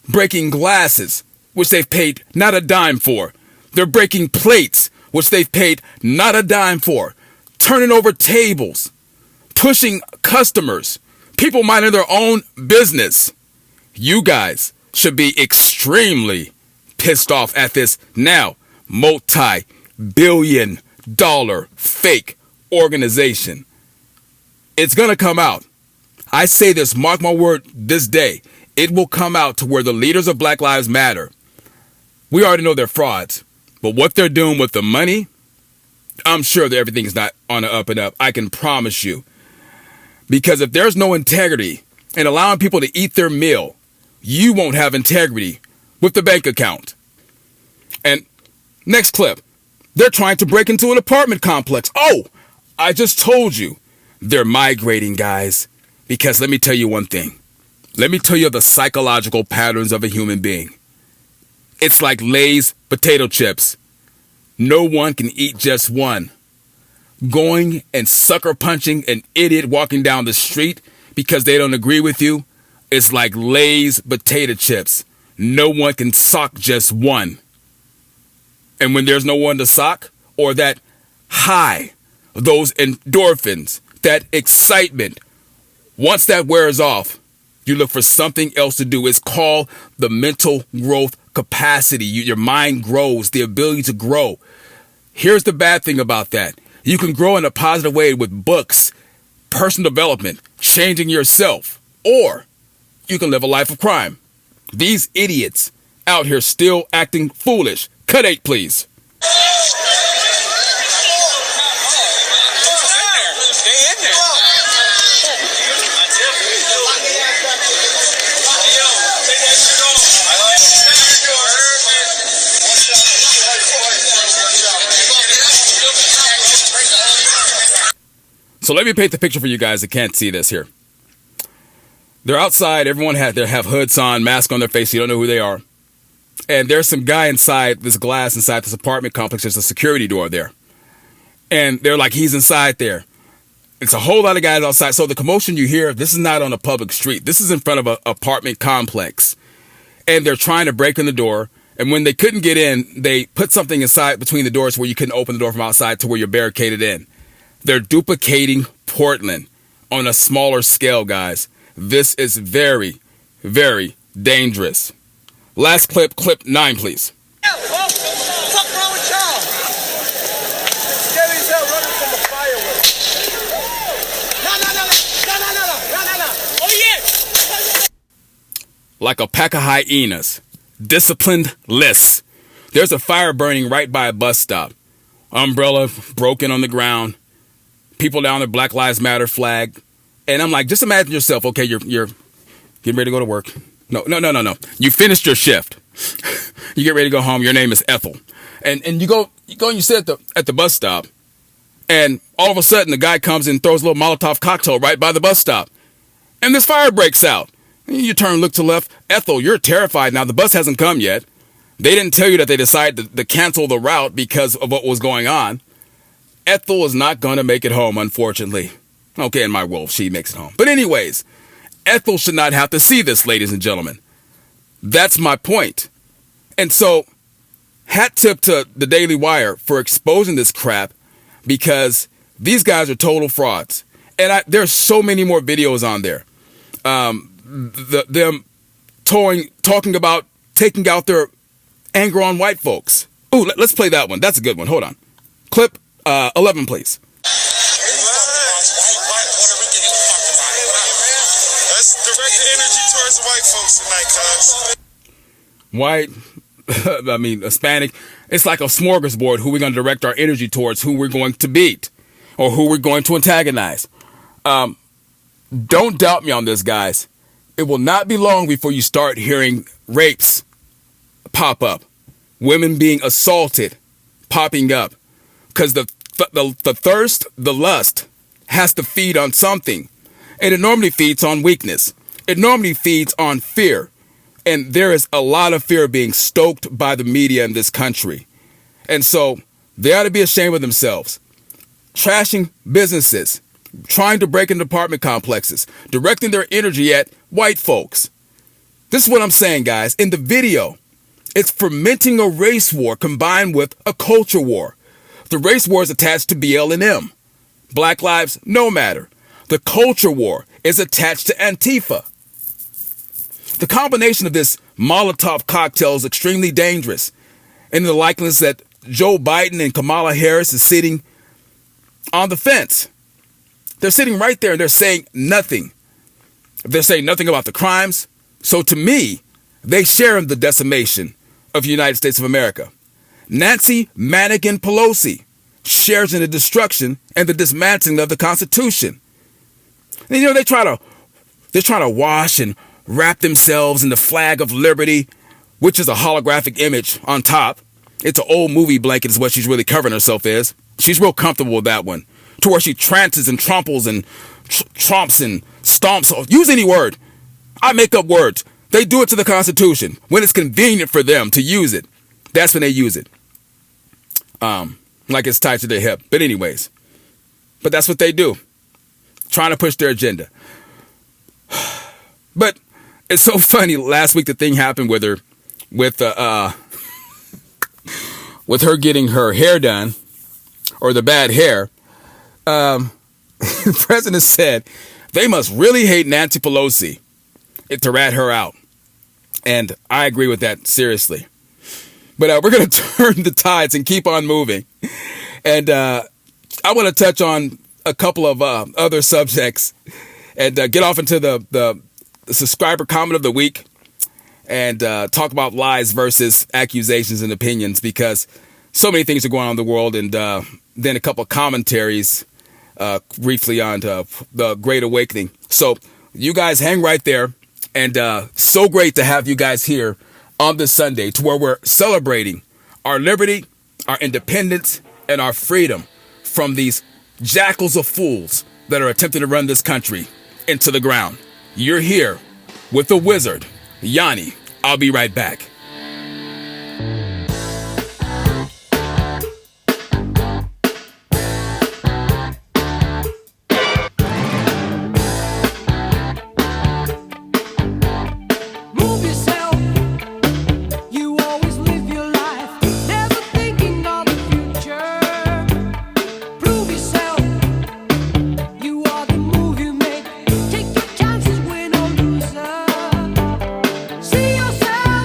breaking glasses, which they've paid not a dime for. They're breaking plates, which they've paid not a dime for, turning over tables, pushing customers, people minding their own business. You guys should be extremely pissed off at this now multi-billion-dollar fake organization. It's going to come out. I say this, mark my word, this day. It will come out to where the leaders of Black Lives Matter, we already know they're frauds, but what they're doing with the money, I'm sure that everything is not on the up and up. I can promise you. Because if there's no integrity in allowing people to eat their meal, you won't have integrity with the bank account. And next clip, they're trying to break into an apartment complex. Oh, I just told you they're migrating, guys. Because let me tell you one thing. Let me tell you the psychological patterns of a human being. It's like Lay's potato chips. No one can eat just one. Going and sucker punching an idiot walking down the street because they don't agree with you, it's like Lay's potato chips. No one can sock just one. And when there's no one to sock, or that high, those endorphins, that excitement, once that wears off, you look for something else to do. It's called the mental growth capacity. Your mind grows, the ability to grow. Here's the bad thing about that. You can grow in a positive way with books, personal development, changing yourself, or you can live a life of crime. These idiots out here still acting foolish. Cut 8, please. So let me paint the picture for you guys that can't see this here. They're outside. Everyone have hoods on, mask on their face. So you don't know who they are. And there's some guy inside this glass inside this apartment complex. There's a security door there. And they're like, he's inside there. It's a whole lot of guys outside. So the commotion you hear, this is not on a public street. This is in front of an apartment complex. And they're trying to break in the door. And when they couldn't get in, they put something inside between the doors where you couldn't open the door from outside to where you're barricaded in. They're duplicating Portland on a smaller scale, guys. This is very, very dangerous. Last clip, clip 9, please. What's wrong with y'all? Scary's out running from the fireworks. No. Oh, yeah. Like a pack of hyenas. Disciplined lists. There's a fire burning right by a bus stop. Umbrella broken on the ground. People down there, Black Lives Matter flag. And I'm like, just imagine yourself, okay, you're getting ready to go to work. No. You finished your shift. You get ready to go home. Your name is Ethel. And you go and you sit at the bus stop. And all of a sudden, the guy comes and throws a little Molotov cocktail right by the bus stop. And this fire breaks out. You turn, look to the left. Ethel, you're terrified now. The bus hasn't come yet. They didn't tell you that they decided to cancel the route because of what was going on. Ethel is not going to make it home, unfortunately. Okay, in my world, she makes it home. But anyways, Ethel should not have to see this, ladies and gentlemen. That's my point. And so, hat tip to the Daily Wire for exposing this crap, because these guys are total frauds. And there's so many more videos on there. Them talking about taking out their anger on white folks. Ooh, let's play that one. That's a good one. Hold on. Clip 11, please. Let's direct the energy towards white folks tonight, cuz. White, I mean, Hispanic. It's like a smorgasbord who we're going to direct our energy towards, who we're going to beat, or who we're going to antagonize. Don't doubt me on this, guys. It will not be long before you start hearing rapes pop up, women being assaulted popping up, because the thirst, the lust has to feed on something, and it normally feeds on weakness. It normally feeds on fear, and there is a lot of fear being stoked by the media in this country, and so they ought to be ashamed of themselves, trashing businesses, trying to break into apartment complexes, directing their energy at white folks. This is what I'm saying, guys. In the video, it's fermenting a race war combined with a culture war. The race war is attached to BLMM, Black Lives No Matter. The culture war is attached to Antifa. The combination of this Molotov cocktail is extremely dangerous, and the likeness that Joe Biden and Kamala Harris is sitting on the fence. They're sitting right there and they're saying nothing. They're saying nothing about the crimes. So to me, they share in the decimation of the United States of America. Nancy Mannequin Pelosi shares in the destruction and the dismantling of the Constitution. And they're trying to wash and wrap themselves in the flag of liberty, which is a holographic image on top. It's an old movie blanket is what she's really covering herself as. She's real comfortable with that one, to where she trances and tramples and tromps and stomps. Use any word. I make up words. They do it to the Constitution. When it's convenient for them to use it, that's when they use it. Like it's tied to their hip. But anyways, but that's what they do. Trying to push their agenda. But it's so funny. Last week, the thing happened with her, with her getting her hair done, or the bad hair. The president said they must really hate Nancy Pelosi to rat her out. And I agree with that, seriously. But we're going to turn the tides and keep on moving. And I want to touch on a couple of other subjects and get off into the subscriber comment of the week and talk about lies versus accusations and opinions, because so many things are going on in the world. And then a couple of commentaries briefly on the Great Awakening. So you guys hang right there. And so great to have you guys here on this Sunday, to where we're celebrating our liberty, our independence, and our freedom from these jackals of fools that are attempting to run this country into the ground. You're here with the wizard, Yanni. I'll be right back. See yourself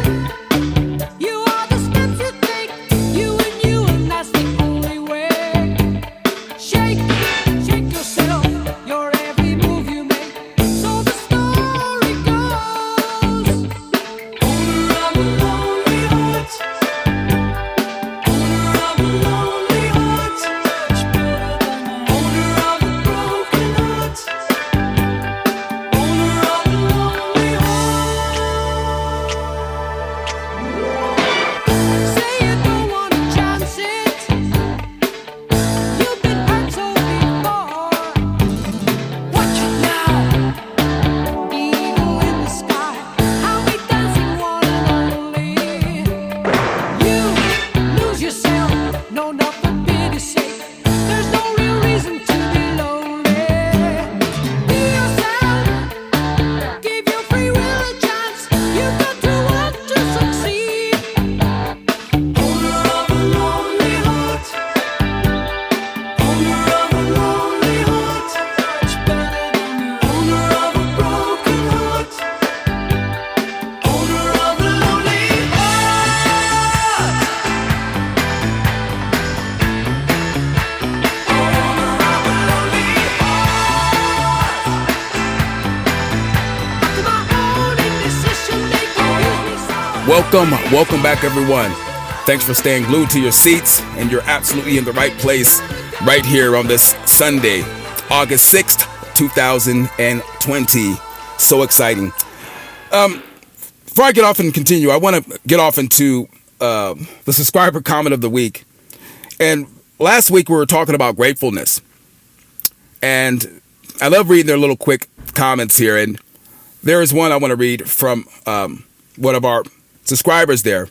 Welcome back, everyone. Thanks for staying glued to your seats, and you're absolutely in the right place right here on this Sunday, August 6th, 2020. So exciting. Before I get off and continue, I want to get off into the subscriber comment of the week. And last week we were talking about gratefulness. And I love reading their little quick comments here. And there is one I want to read from one of our subscribers there.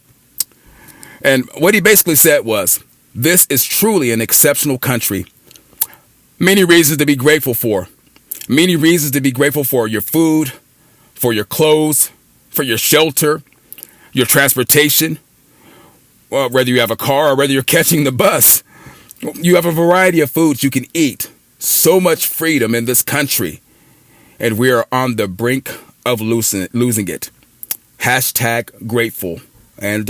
And what he basically said was, "This is truly an exceptional country. Many reasons to be grateful for. Many reasons to be grateful for your food, for your clothes, for your shelter, your transportation, well, whether you have a car or whether you're catching the bus. You have a variety of foods you can eat. So much freedom in this country. And we are on the brink of losing it. Hashtag grateful." And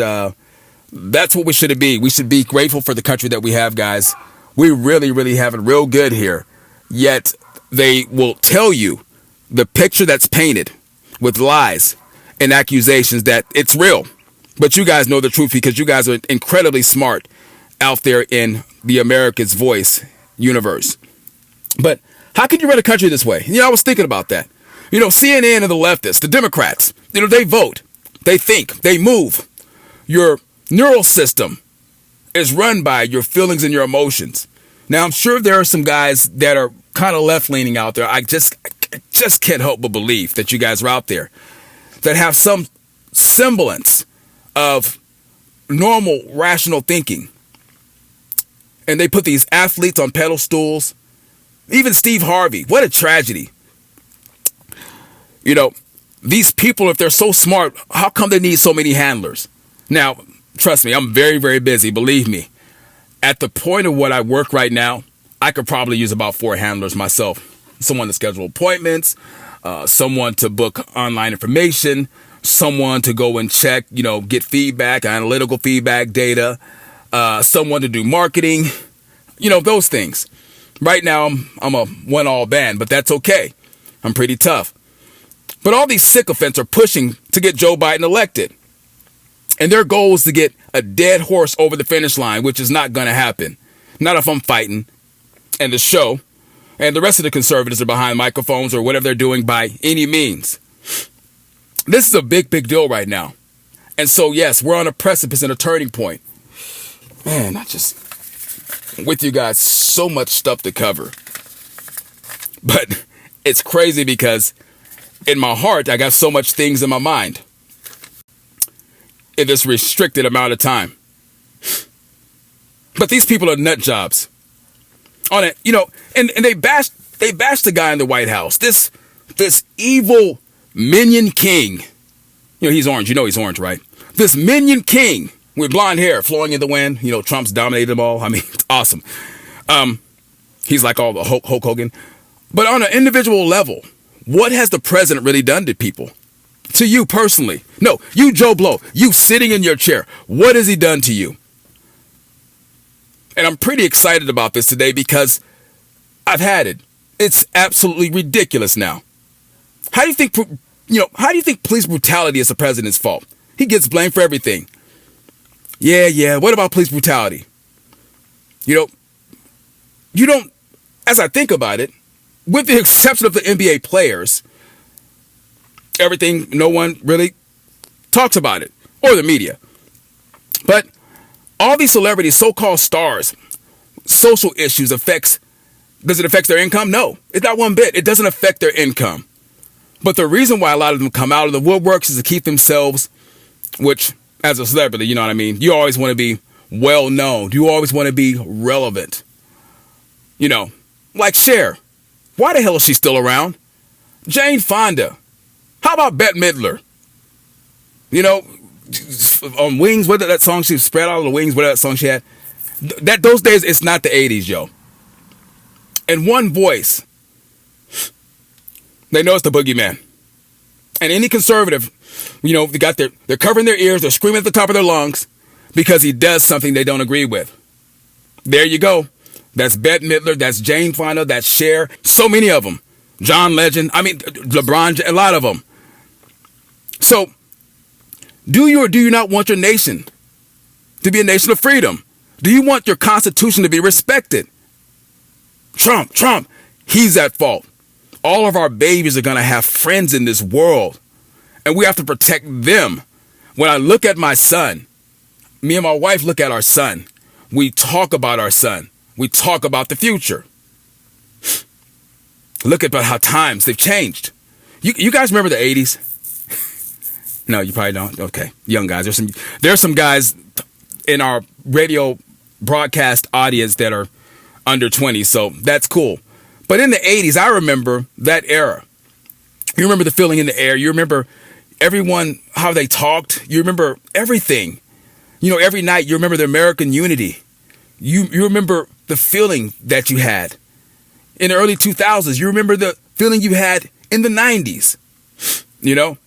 that's what we should be. We should be grateful for the country that we have, guys. We really, really have it real good here. Yet they will tell you the picture that's painted with lies and accusations that it's real. But you guys know the truth because you guys are incredibly smart out there in the America's Voice universe. But how can you run a country this way? I was thinking about that. CNN and the leftists, the Democrats, they vote, they think, they move. Your neural system is run by your feelings and your emotions. Now, I'm sure there are some guys that are kind of left-leaning out there. I just can't help but believe that you guys are out there that have some semblance of normal, rational thinking. And they put these athletes on pedestals. Even Steve Harvey. What a tragedy. These people, if they're so smart, how come they need so many handlers? Now, trust me, I'm very, very busy. Believe me. At the point of what I work right now, I could probably use about 4 handlers myself. Someone to schedule appointments, someone to book online information, someone to go and check, get feedback, analytical feedback, data, someone to do marketing, those things. Right now, I'm a one-all band, but that's okay. I'm pretty tough. But all these sycophants are pushing to get Joe Biden elected. And their goal is to get a dead horse over the finish line, which is not going to happen. Not if I'm fighting and the show and the rest of the conservatives are behind microphones or whatever they're doing by any means. This is a big, big deal right now. And so, yes, we're on a precipice and a turning point. Man, with you guys, so much stuff to cover. But it's crazy because in my heart, I got so much things in my mind in this restricted amount of time. But these people are nut jobs. On it, and they bashed the guy in the White House. This evil minion king. He's orange. He's orange, right? This minion king with blonde hair flowing in the wind. Trump's dominated them all. I mean, it's awesome. He's like all the Hulk Hogan. But on an individual level, what has the president really done to people? To you personally? No, you Joe Blow, you sitting in your chair. What has he done to you? And I'm pretty excited about this today because I've had it. It's absolutely ridiculous now. How do you think police brutality is the president's fault? He gets blamed for everything. Yeah. What about police brutality? You don't, as I think about it, with the exception of the NBA players, no one really talks about it, or the media. But all these celebrities, so-called stars, social issues does it affect their income? No, it's not one bit. It doesn't affect their income. But the reason why a lot of them come out of the woodworks is to keep themselves, which as a celebrity, you know what I mean? You always want to be well known. You always want to be relevant. Like Cher. Why the hell is she still around? Jane Fonda. How about Bette Midler? On Wings, what that song she spread out of the wings, whatever that song she had. Those days, it's not the 80s, yo. And one voice. They know it's the boogeyman. And any conservative, they're covering their ears, they're screaming at the top of their lungs because he does something they don't agree with. There you go. That's Bette Midler, that's Jane Fonda, that's Cher, so many of them. John Legend, LeBron, a lot of them. So Do you or do you not want your nation to be a nation of freedom? Do you want your Constitution to be respected? Trump, he's at fault. All of our babies are going to have friends in this world, and we have to protect them. When I look at my son, me and my wife look at our son. We talk about our son. We talk about the future. Look at how times have changed. You guys remember the 80s? No, you probably don't. Okay, young guys. There's some guys in our radio broadcast audience that are under 20, so that's cool. But in the 80s, I remember that era. You remember the feeling in the air. You remember everyone, how they talked. You remember everything. You know, every night you remember the American unity. You remember the feeling that you had in the early 2000s. You remember the feeling you had in the 90s, you know,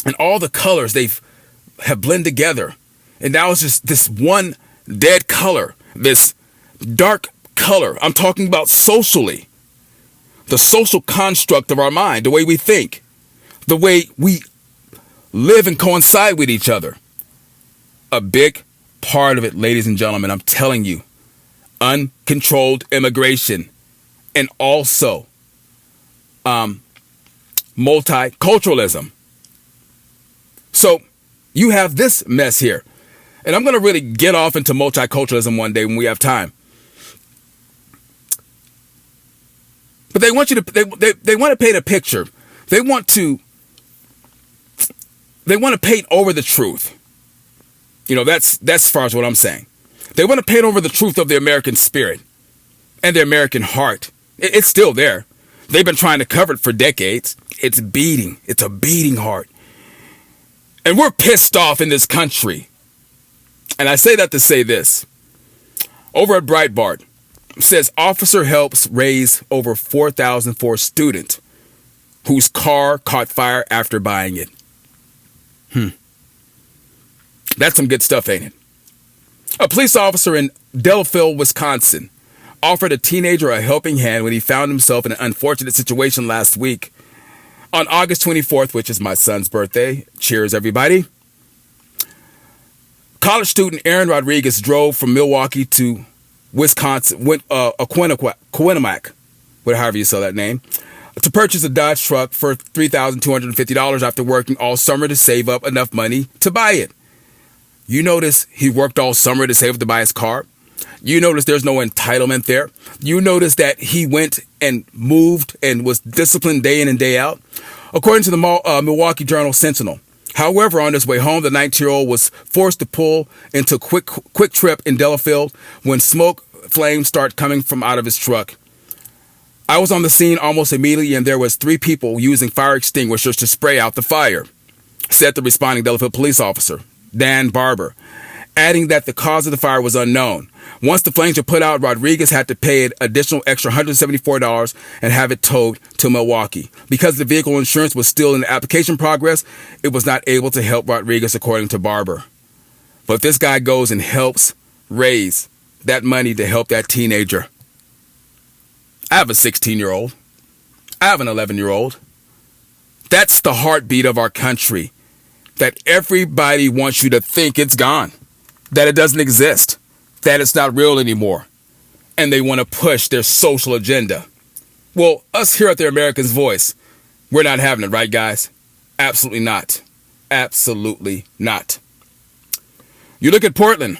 and all the colors have blended together. And now it's just this one dead color, this dark color. I'm talking about socially, the social construct of our mind, the way we think, the way we live and coincide with each other. A big part of it, ladies and gentlemen, I'm telling you, uncontrolled immigration, and also multiculturalism. So you have this mess here. And I'm going to really get off into multiculturalism one day when we have time. But they want you to they want to paint a picture. They want to paint over the truth. You know, that's as far as what I'm saying. They want to paint over the truth of the American spirit and the American heart. It's still there. They've been trying to cover it for decades. It's beating. It's a beating heart. And we're pissed off in this country. And I say that to say this. Over at Breitbart, it says officer helps raise over $4,000 for a student whose car caught fire after buying it. That's some good stuff, ain't it? A police officer in Delphine, Wisconsin, offered a teenager a helping hand when he found himself in an unfortunate situation last week. On August 24th, which is my son's birthday, cheers everybody, college student Aaron Rodriguez drove from Milwaukee to Wisconsin, Quinnipiac, however you say that name, to purchase a Dodge truck for $3,250 after working all summer to save up enough money to buy it. You notice he worked all summer to save up to buy his car. You notice there's no entitlement there. You notice that he went and moved and was disciplined day in and day out. According to the Milwaukee Journal Sentinel. However, on his way home, the 19-year-old was forced to pull into quick trip in Delafield when smoke flames start coming from out of his truck. I was on the scene almost immediately, and there was 3 people using fire extinguishers to spray out the fire, said the responding Delafield police officer, Dan Barber, adding that the cause of the fire was unknown. Once the flames were put out, Rodriguez had to pay an additional extra $174 and have it towed to Milwaukee. Because the vehicle insurance was still in the application progress, it was not able to help Rodriguez, according to Barber. But this guy goes and helps raise that money to help that teenager. I have a 16-year-old. I have an 11-year-old. That's the heartbeat of our country. That everybody wants you to think it's gone. That it doesn't exist. That it's not real anymore. And they want to push their social agenda. Well, us here at the American's Voice, we're not having it, right, guys? Absolutely not. Absolutely not. You look at Portland,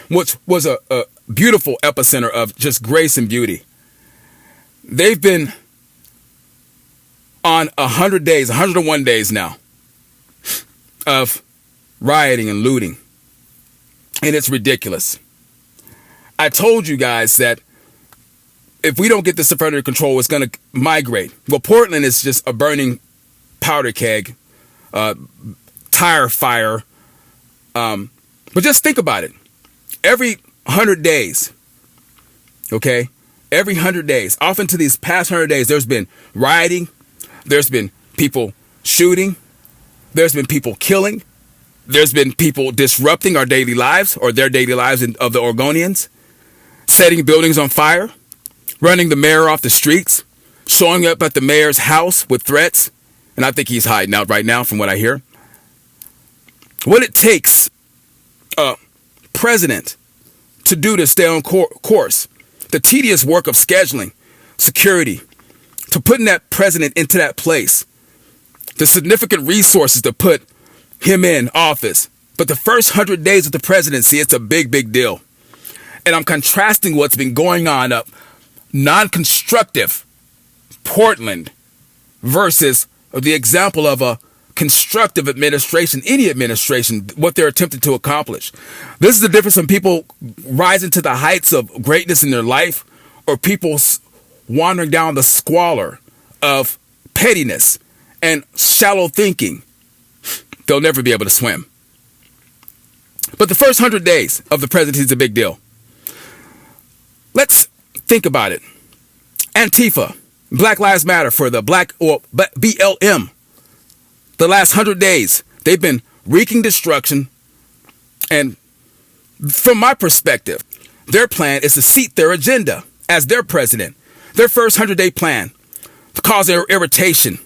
which was a beautiful epicenter of just grace and beauty. They've been on 101 days now of rioting and looting. And it's ridiculous. I told you guys that if we don't get this under control, it's going to migrate. Well, Portland is just a burning powder keg, tire fire. But just think about it. Every 100 days, okay? Every 100 days, often to these past 100 days, there's been rioting. There's been people shooting. There's been people killing. There's been people disrupting our daily lives or their daily lives of the Oregonians, setting buildings on fire, running the mayor off the streets, showing up at the mayor's house with threats. And I think he's hiding out right now from what I hear. what it takes a president to do to stay on course, the tedious work of scheduling, security, to putting that president into that place, the significant resources to put him in office. But the first 100 days of the presidency, it's a big, big deal. And I'm contrasting what's been going on up non-constructive Portland versus the example of a constructive administration, any administration, what they're attempting to accomplish. This is the difference in people rising to the heights of greatness in their life or people wandering down the squalor of pettiness and shallow thinking. They'll never be able to swim. But the first 100 days of the presidency is a big deal. Let's think about it. Antifa, Black Lives Matter for the BLM. The last 100 days, they've been wreaking destruction. And from my perspective, their plan is to seat their agenda as their president. Their first 100-day plan to cause irritation,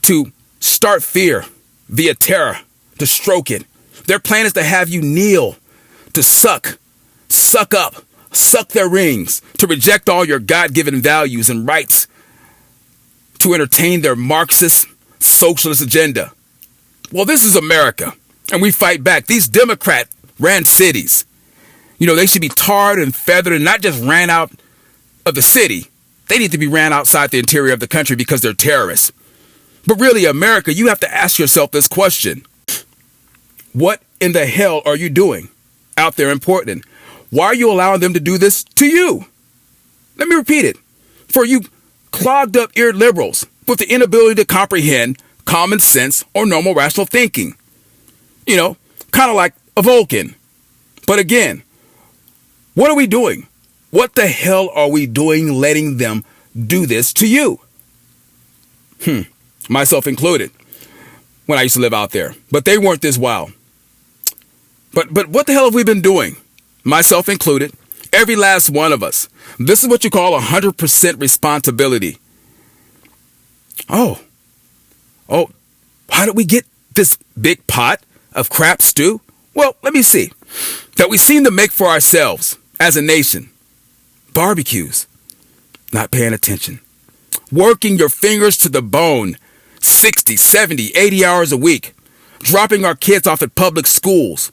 to start fear via terror, to stroke it. Their plan is to have you kneel, to suck up, suck their rings, to reject all your God-given values and rights, to entertain their Marxist, socialist agenda. Well, this is America, and we fight back. These Democrat-ran cities, they should be tarred and feathered and not just ran out of the city. They need to be ran outside the interior of the country because they're terrorists. But really, America, you have to ask yourself this question. What in the hell are you doing out there in Portland? Why are you allowing them to do this to you? Let me repeat it. For you clogged up eared liberals with the inability to comprehend common sense or normal rational thinking. Kind of like a Vulcan. But again, what are we doing? What the hell are we doing letting them do this to you? Myself included, when I used to live out there. But they weren't this wild. But what the hell have we been doing? Myself included, every last one of us. This is what you call 100% responsibility. Oh, how did we get this big pot of crap stew? Well, let me see. That we seem to make for ourselves as a nation. Barbecues. Not paying attention. Working your fingers to the bone. 60, 70, 80 hours a week. Dropping our kids off at public schools.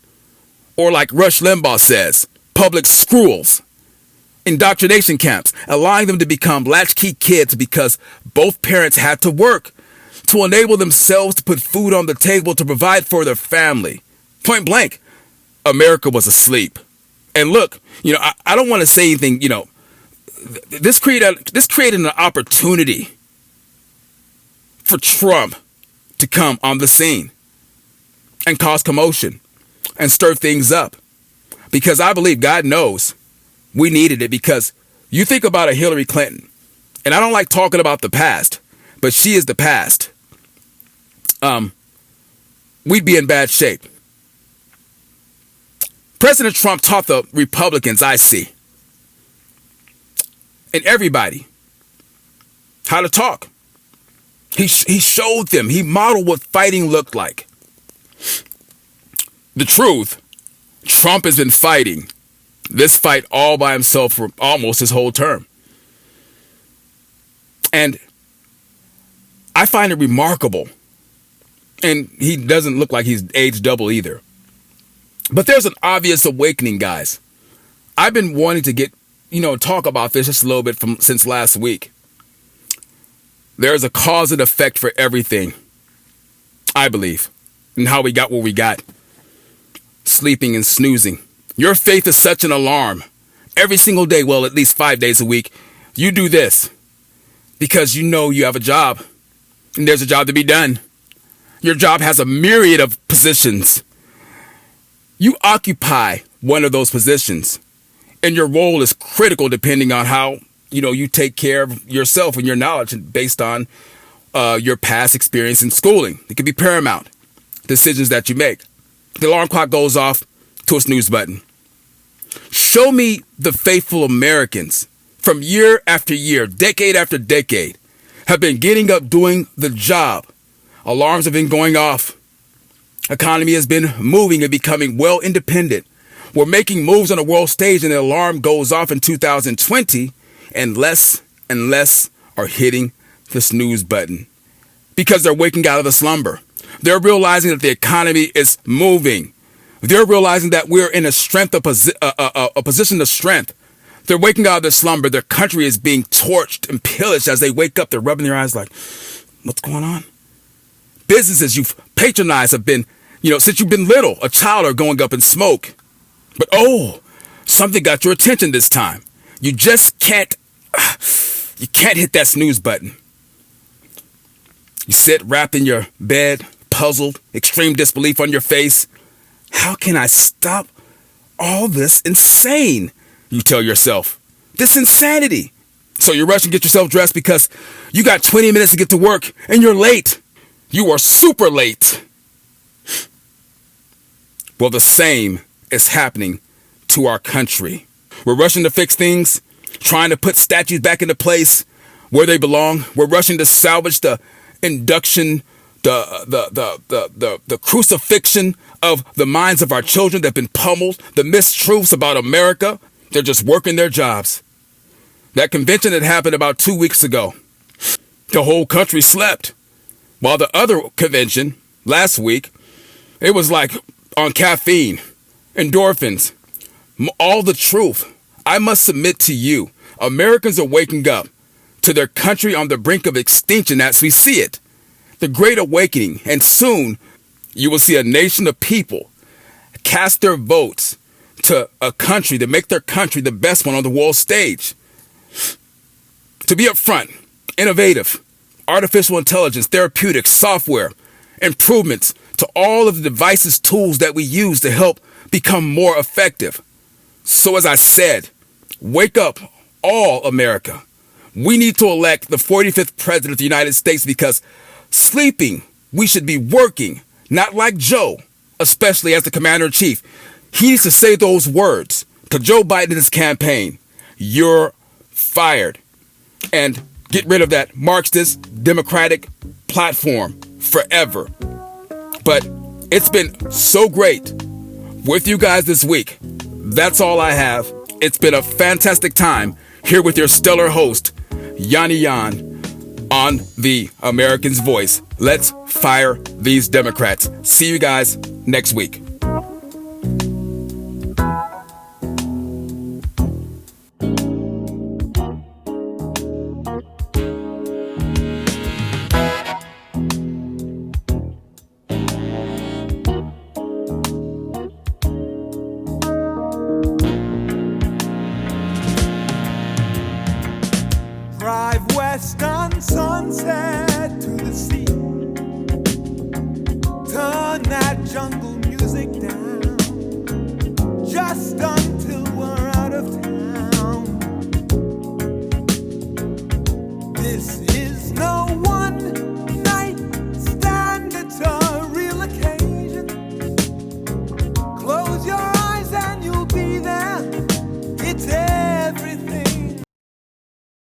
Or like Rush Limbaugh says, public schools. Indoctrination camps. Allowing them to become latchkey kids because both parents had to work to enable themselves to put food on the table to provide for their family. Point blank, America was asleep. And look, I don't want to say anything, this created an opportunity for Trump to come on the scene and cause commotion and stir things up. Because I believe, God knows, we needed it. Because you think about a Hillary Clinton, and I don't like talking about the past, but she is the past. We'd be in bad shape. President Trump taught the Republicans, I see, and everybody, how to talk. He showed them. He modeled what fighting looked like. The truth, Trump has been fighting this fight all by himself for almost his whole term. And I find it remarkable. And he doesn't look like he's aged double either. But there's an obvious awakening, guys. I've been wanting to get, talk about this just a little bit since last week. There's a cause and effect for everything, I believe, and how we got what we got. Sleeping and snoozing. Your faith is such an alarm. Every single day, well, at least 5 days a week, you do this because you have a job and there's a job to be done. Your job has a myriad of positions. You occupy one of those positions, and your role is critical depending on how, you take care of yourself and your knowledge based on your past experience in schooling. It can be paramount. Decisions that you make. The alarm clock goes off to a snooze button. Show me the faithful Americans from year after year, decade after decade, have been getting up doing the job. Alarms have been going off. Economy has been moving and becoming well independent. We're making moves on the world stage, and the alarm goes off in 2020, and less are hitting the snooze button because they're waking out of the slumber. They're realizing that the economy is moving. They're realizing that we're in a position of strength. They're waking out of their slumber. Their country is being torched and pillaged. As they wake up, they're rubbing their eyes like, what's going on? Businesses you've patronized have been, since you've been little, a child, are going up in smoke. But something got your attention this time. You just can't hit that snooze button. You sit wrapped in your bed, puzzled, extreme disbelief on your face. How can I stop all this insane? You tell yourself. This insanity. So you rush and get yourself dressed because you got 20 minutes to get to work and you're late. You are super late. Well, the same is happening to our country. We're rushing to fix things, trying to put statues back into place where they belong. We're rushing to salvage the induction, the crucifixion of the minds of our children that have been pummeled, the mistruths about America. They're just working their jobs. That convention that happened about 2 weeks ago, the whole country slept. While the other convention last week, it was like on caffeine, endorphins, all the truth. I must submit to you, Americans are waking up to their country on the brink of extinction as we see it. The Great Awakening, and soon you will see a nation of people cast their votes to a country, to make their country the best one on the world stage. To be upfront, innovative, artificial intelligence, therapeutics, software, improvements to all of the devices, tools that we use to help become more effective. So as I said, wake up, all America. We need to elect the 45th president of the United States because sleeping, we should be working, not like Joe, especially as the commander-in-chief. He needs to say those words to Joe Biden in his campaign. You're fired. And get rid of that Marxist Democratic platform forever. But it's been so great with you guys this week. That's all I have. It's been a fantastic time here with your stellar host, Yanni Yan, on the American's Voice. Let's fire these Democrats. See you guys next week. Drive west on Sunset to the sea. Turn that jungle music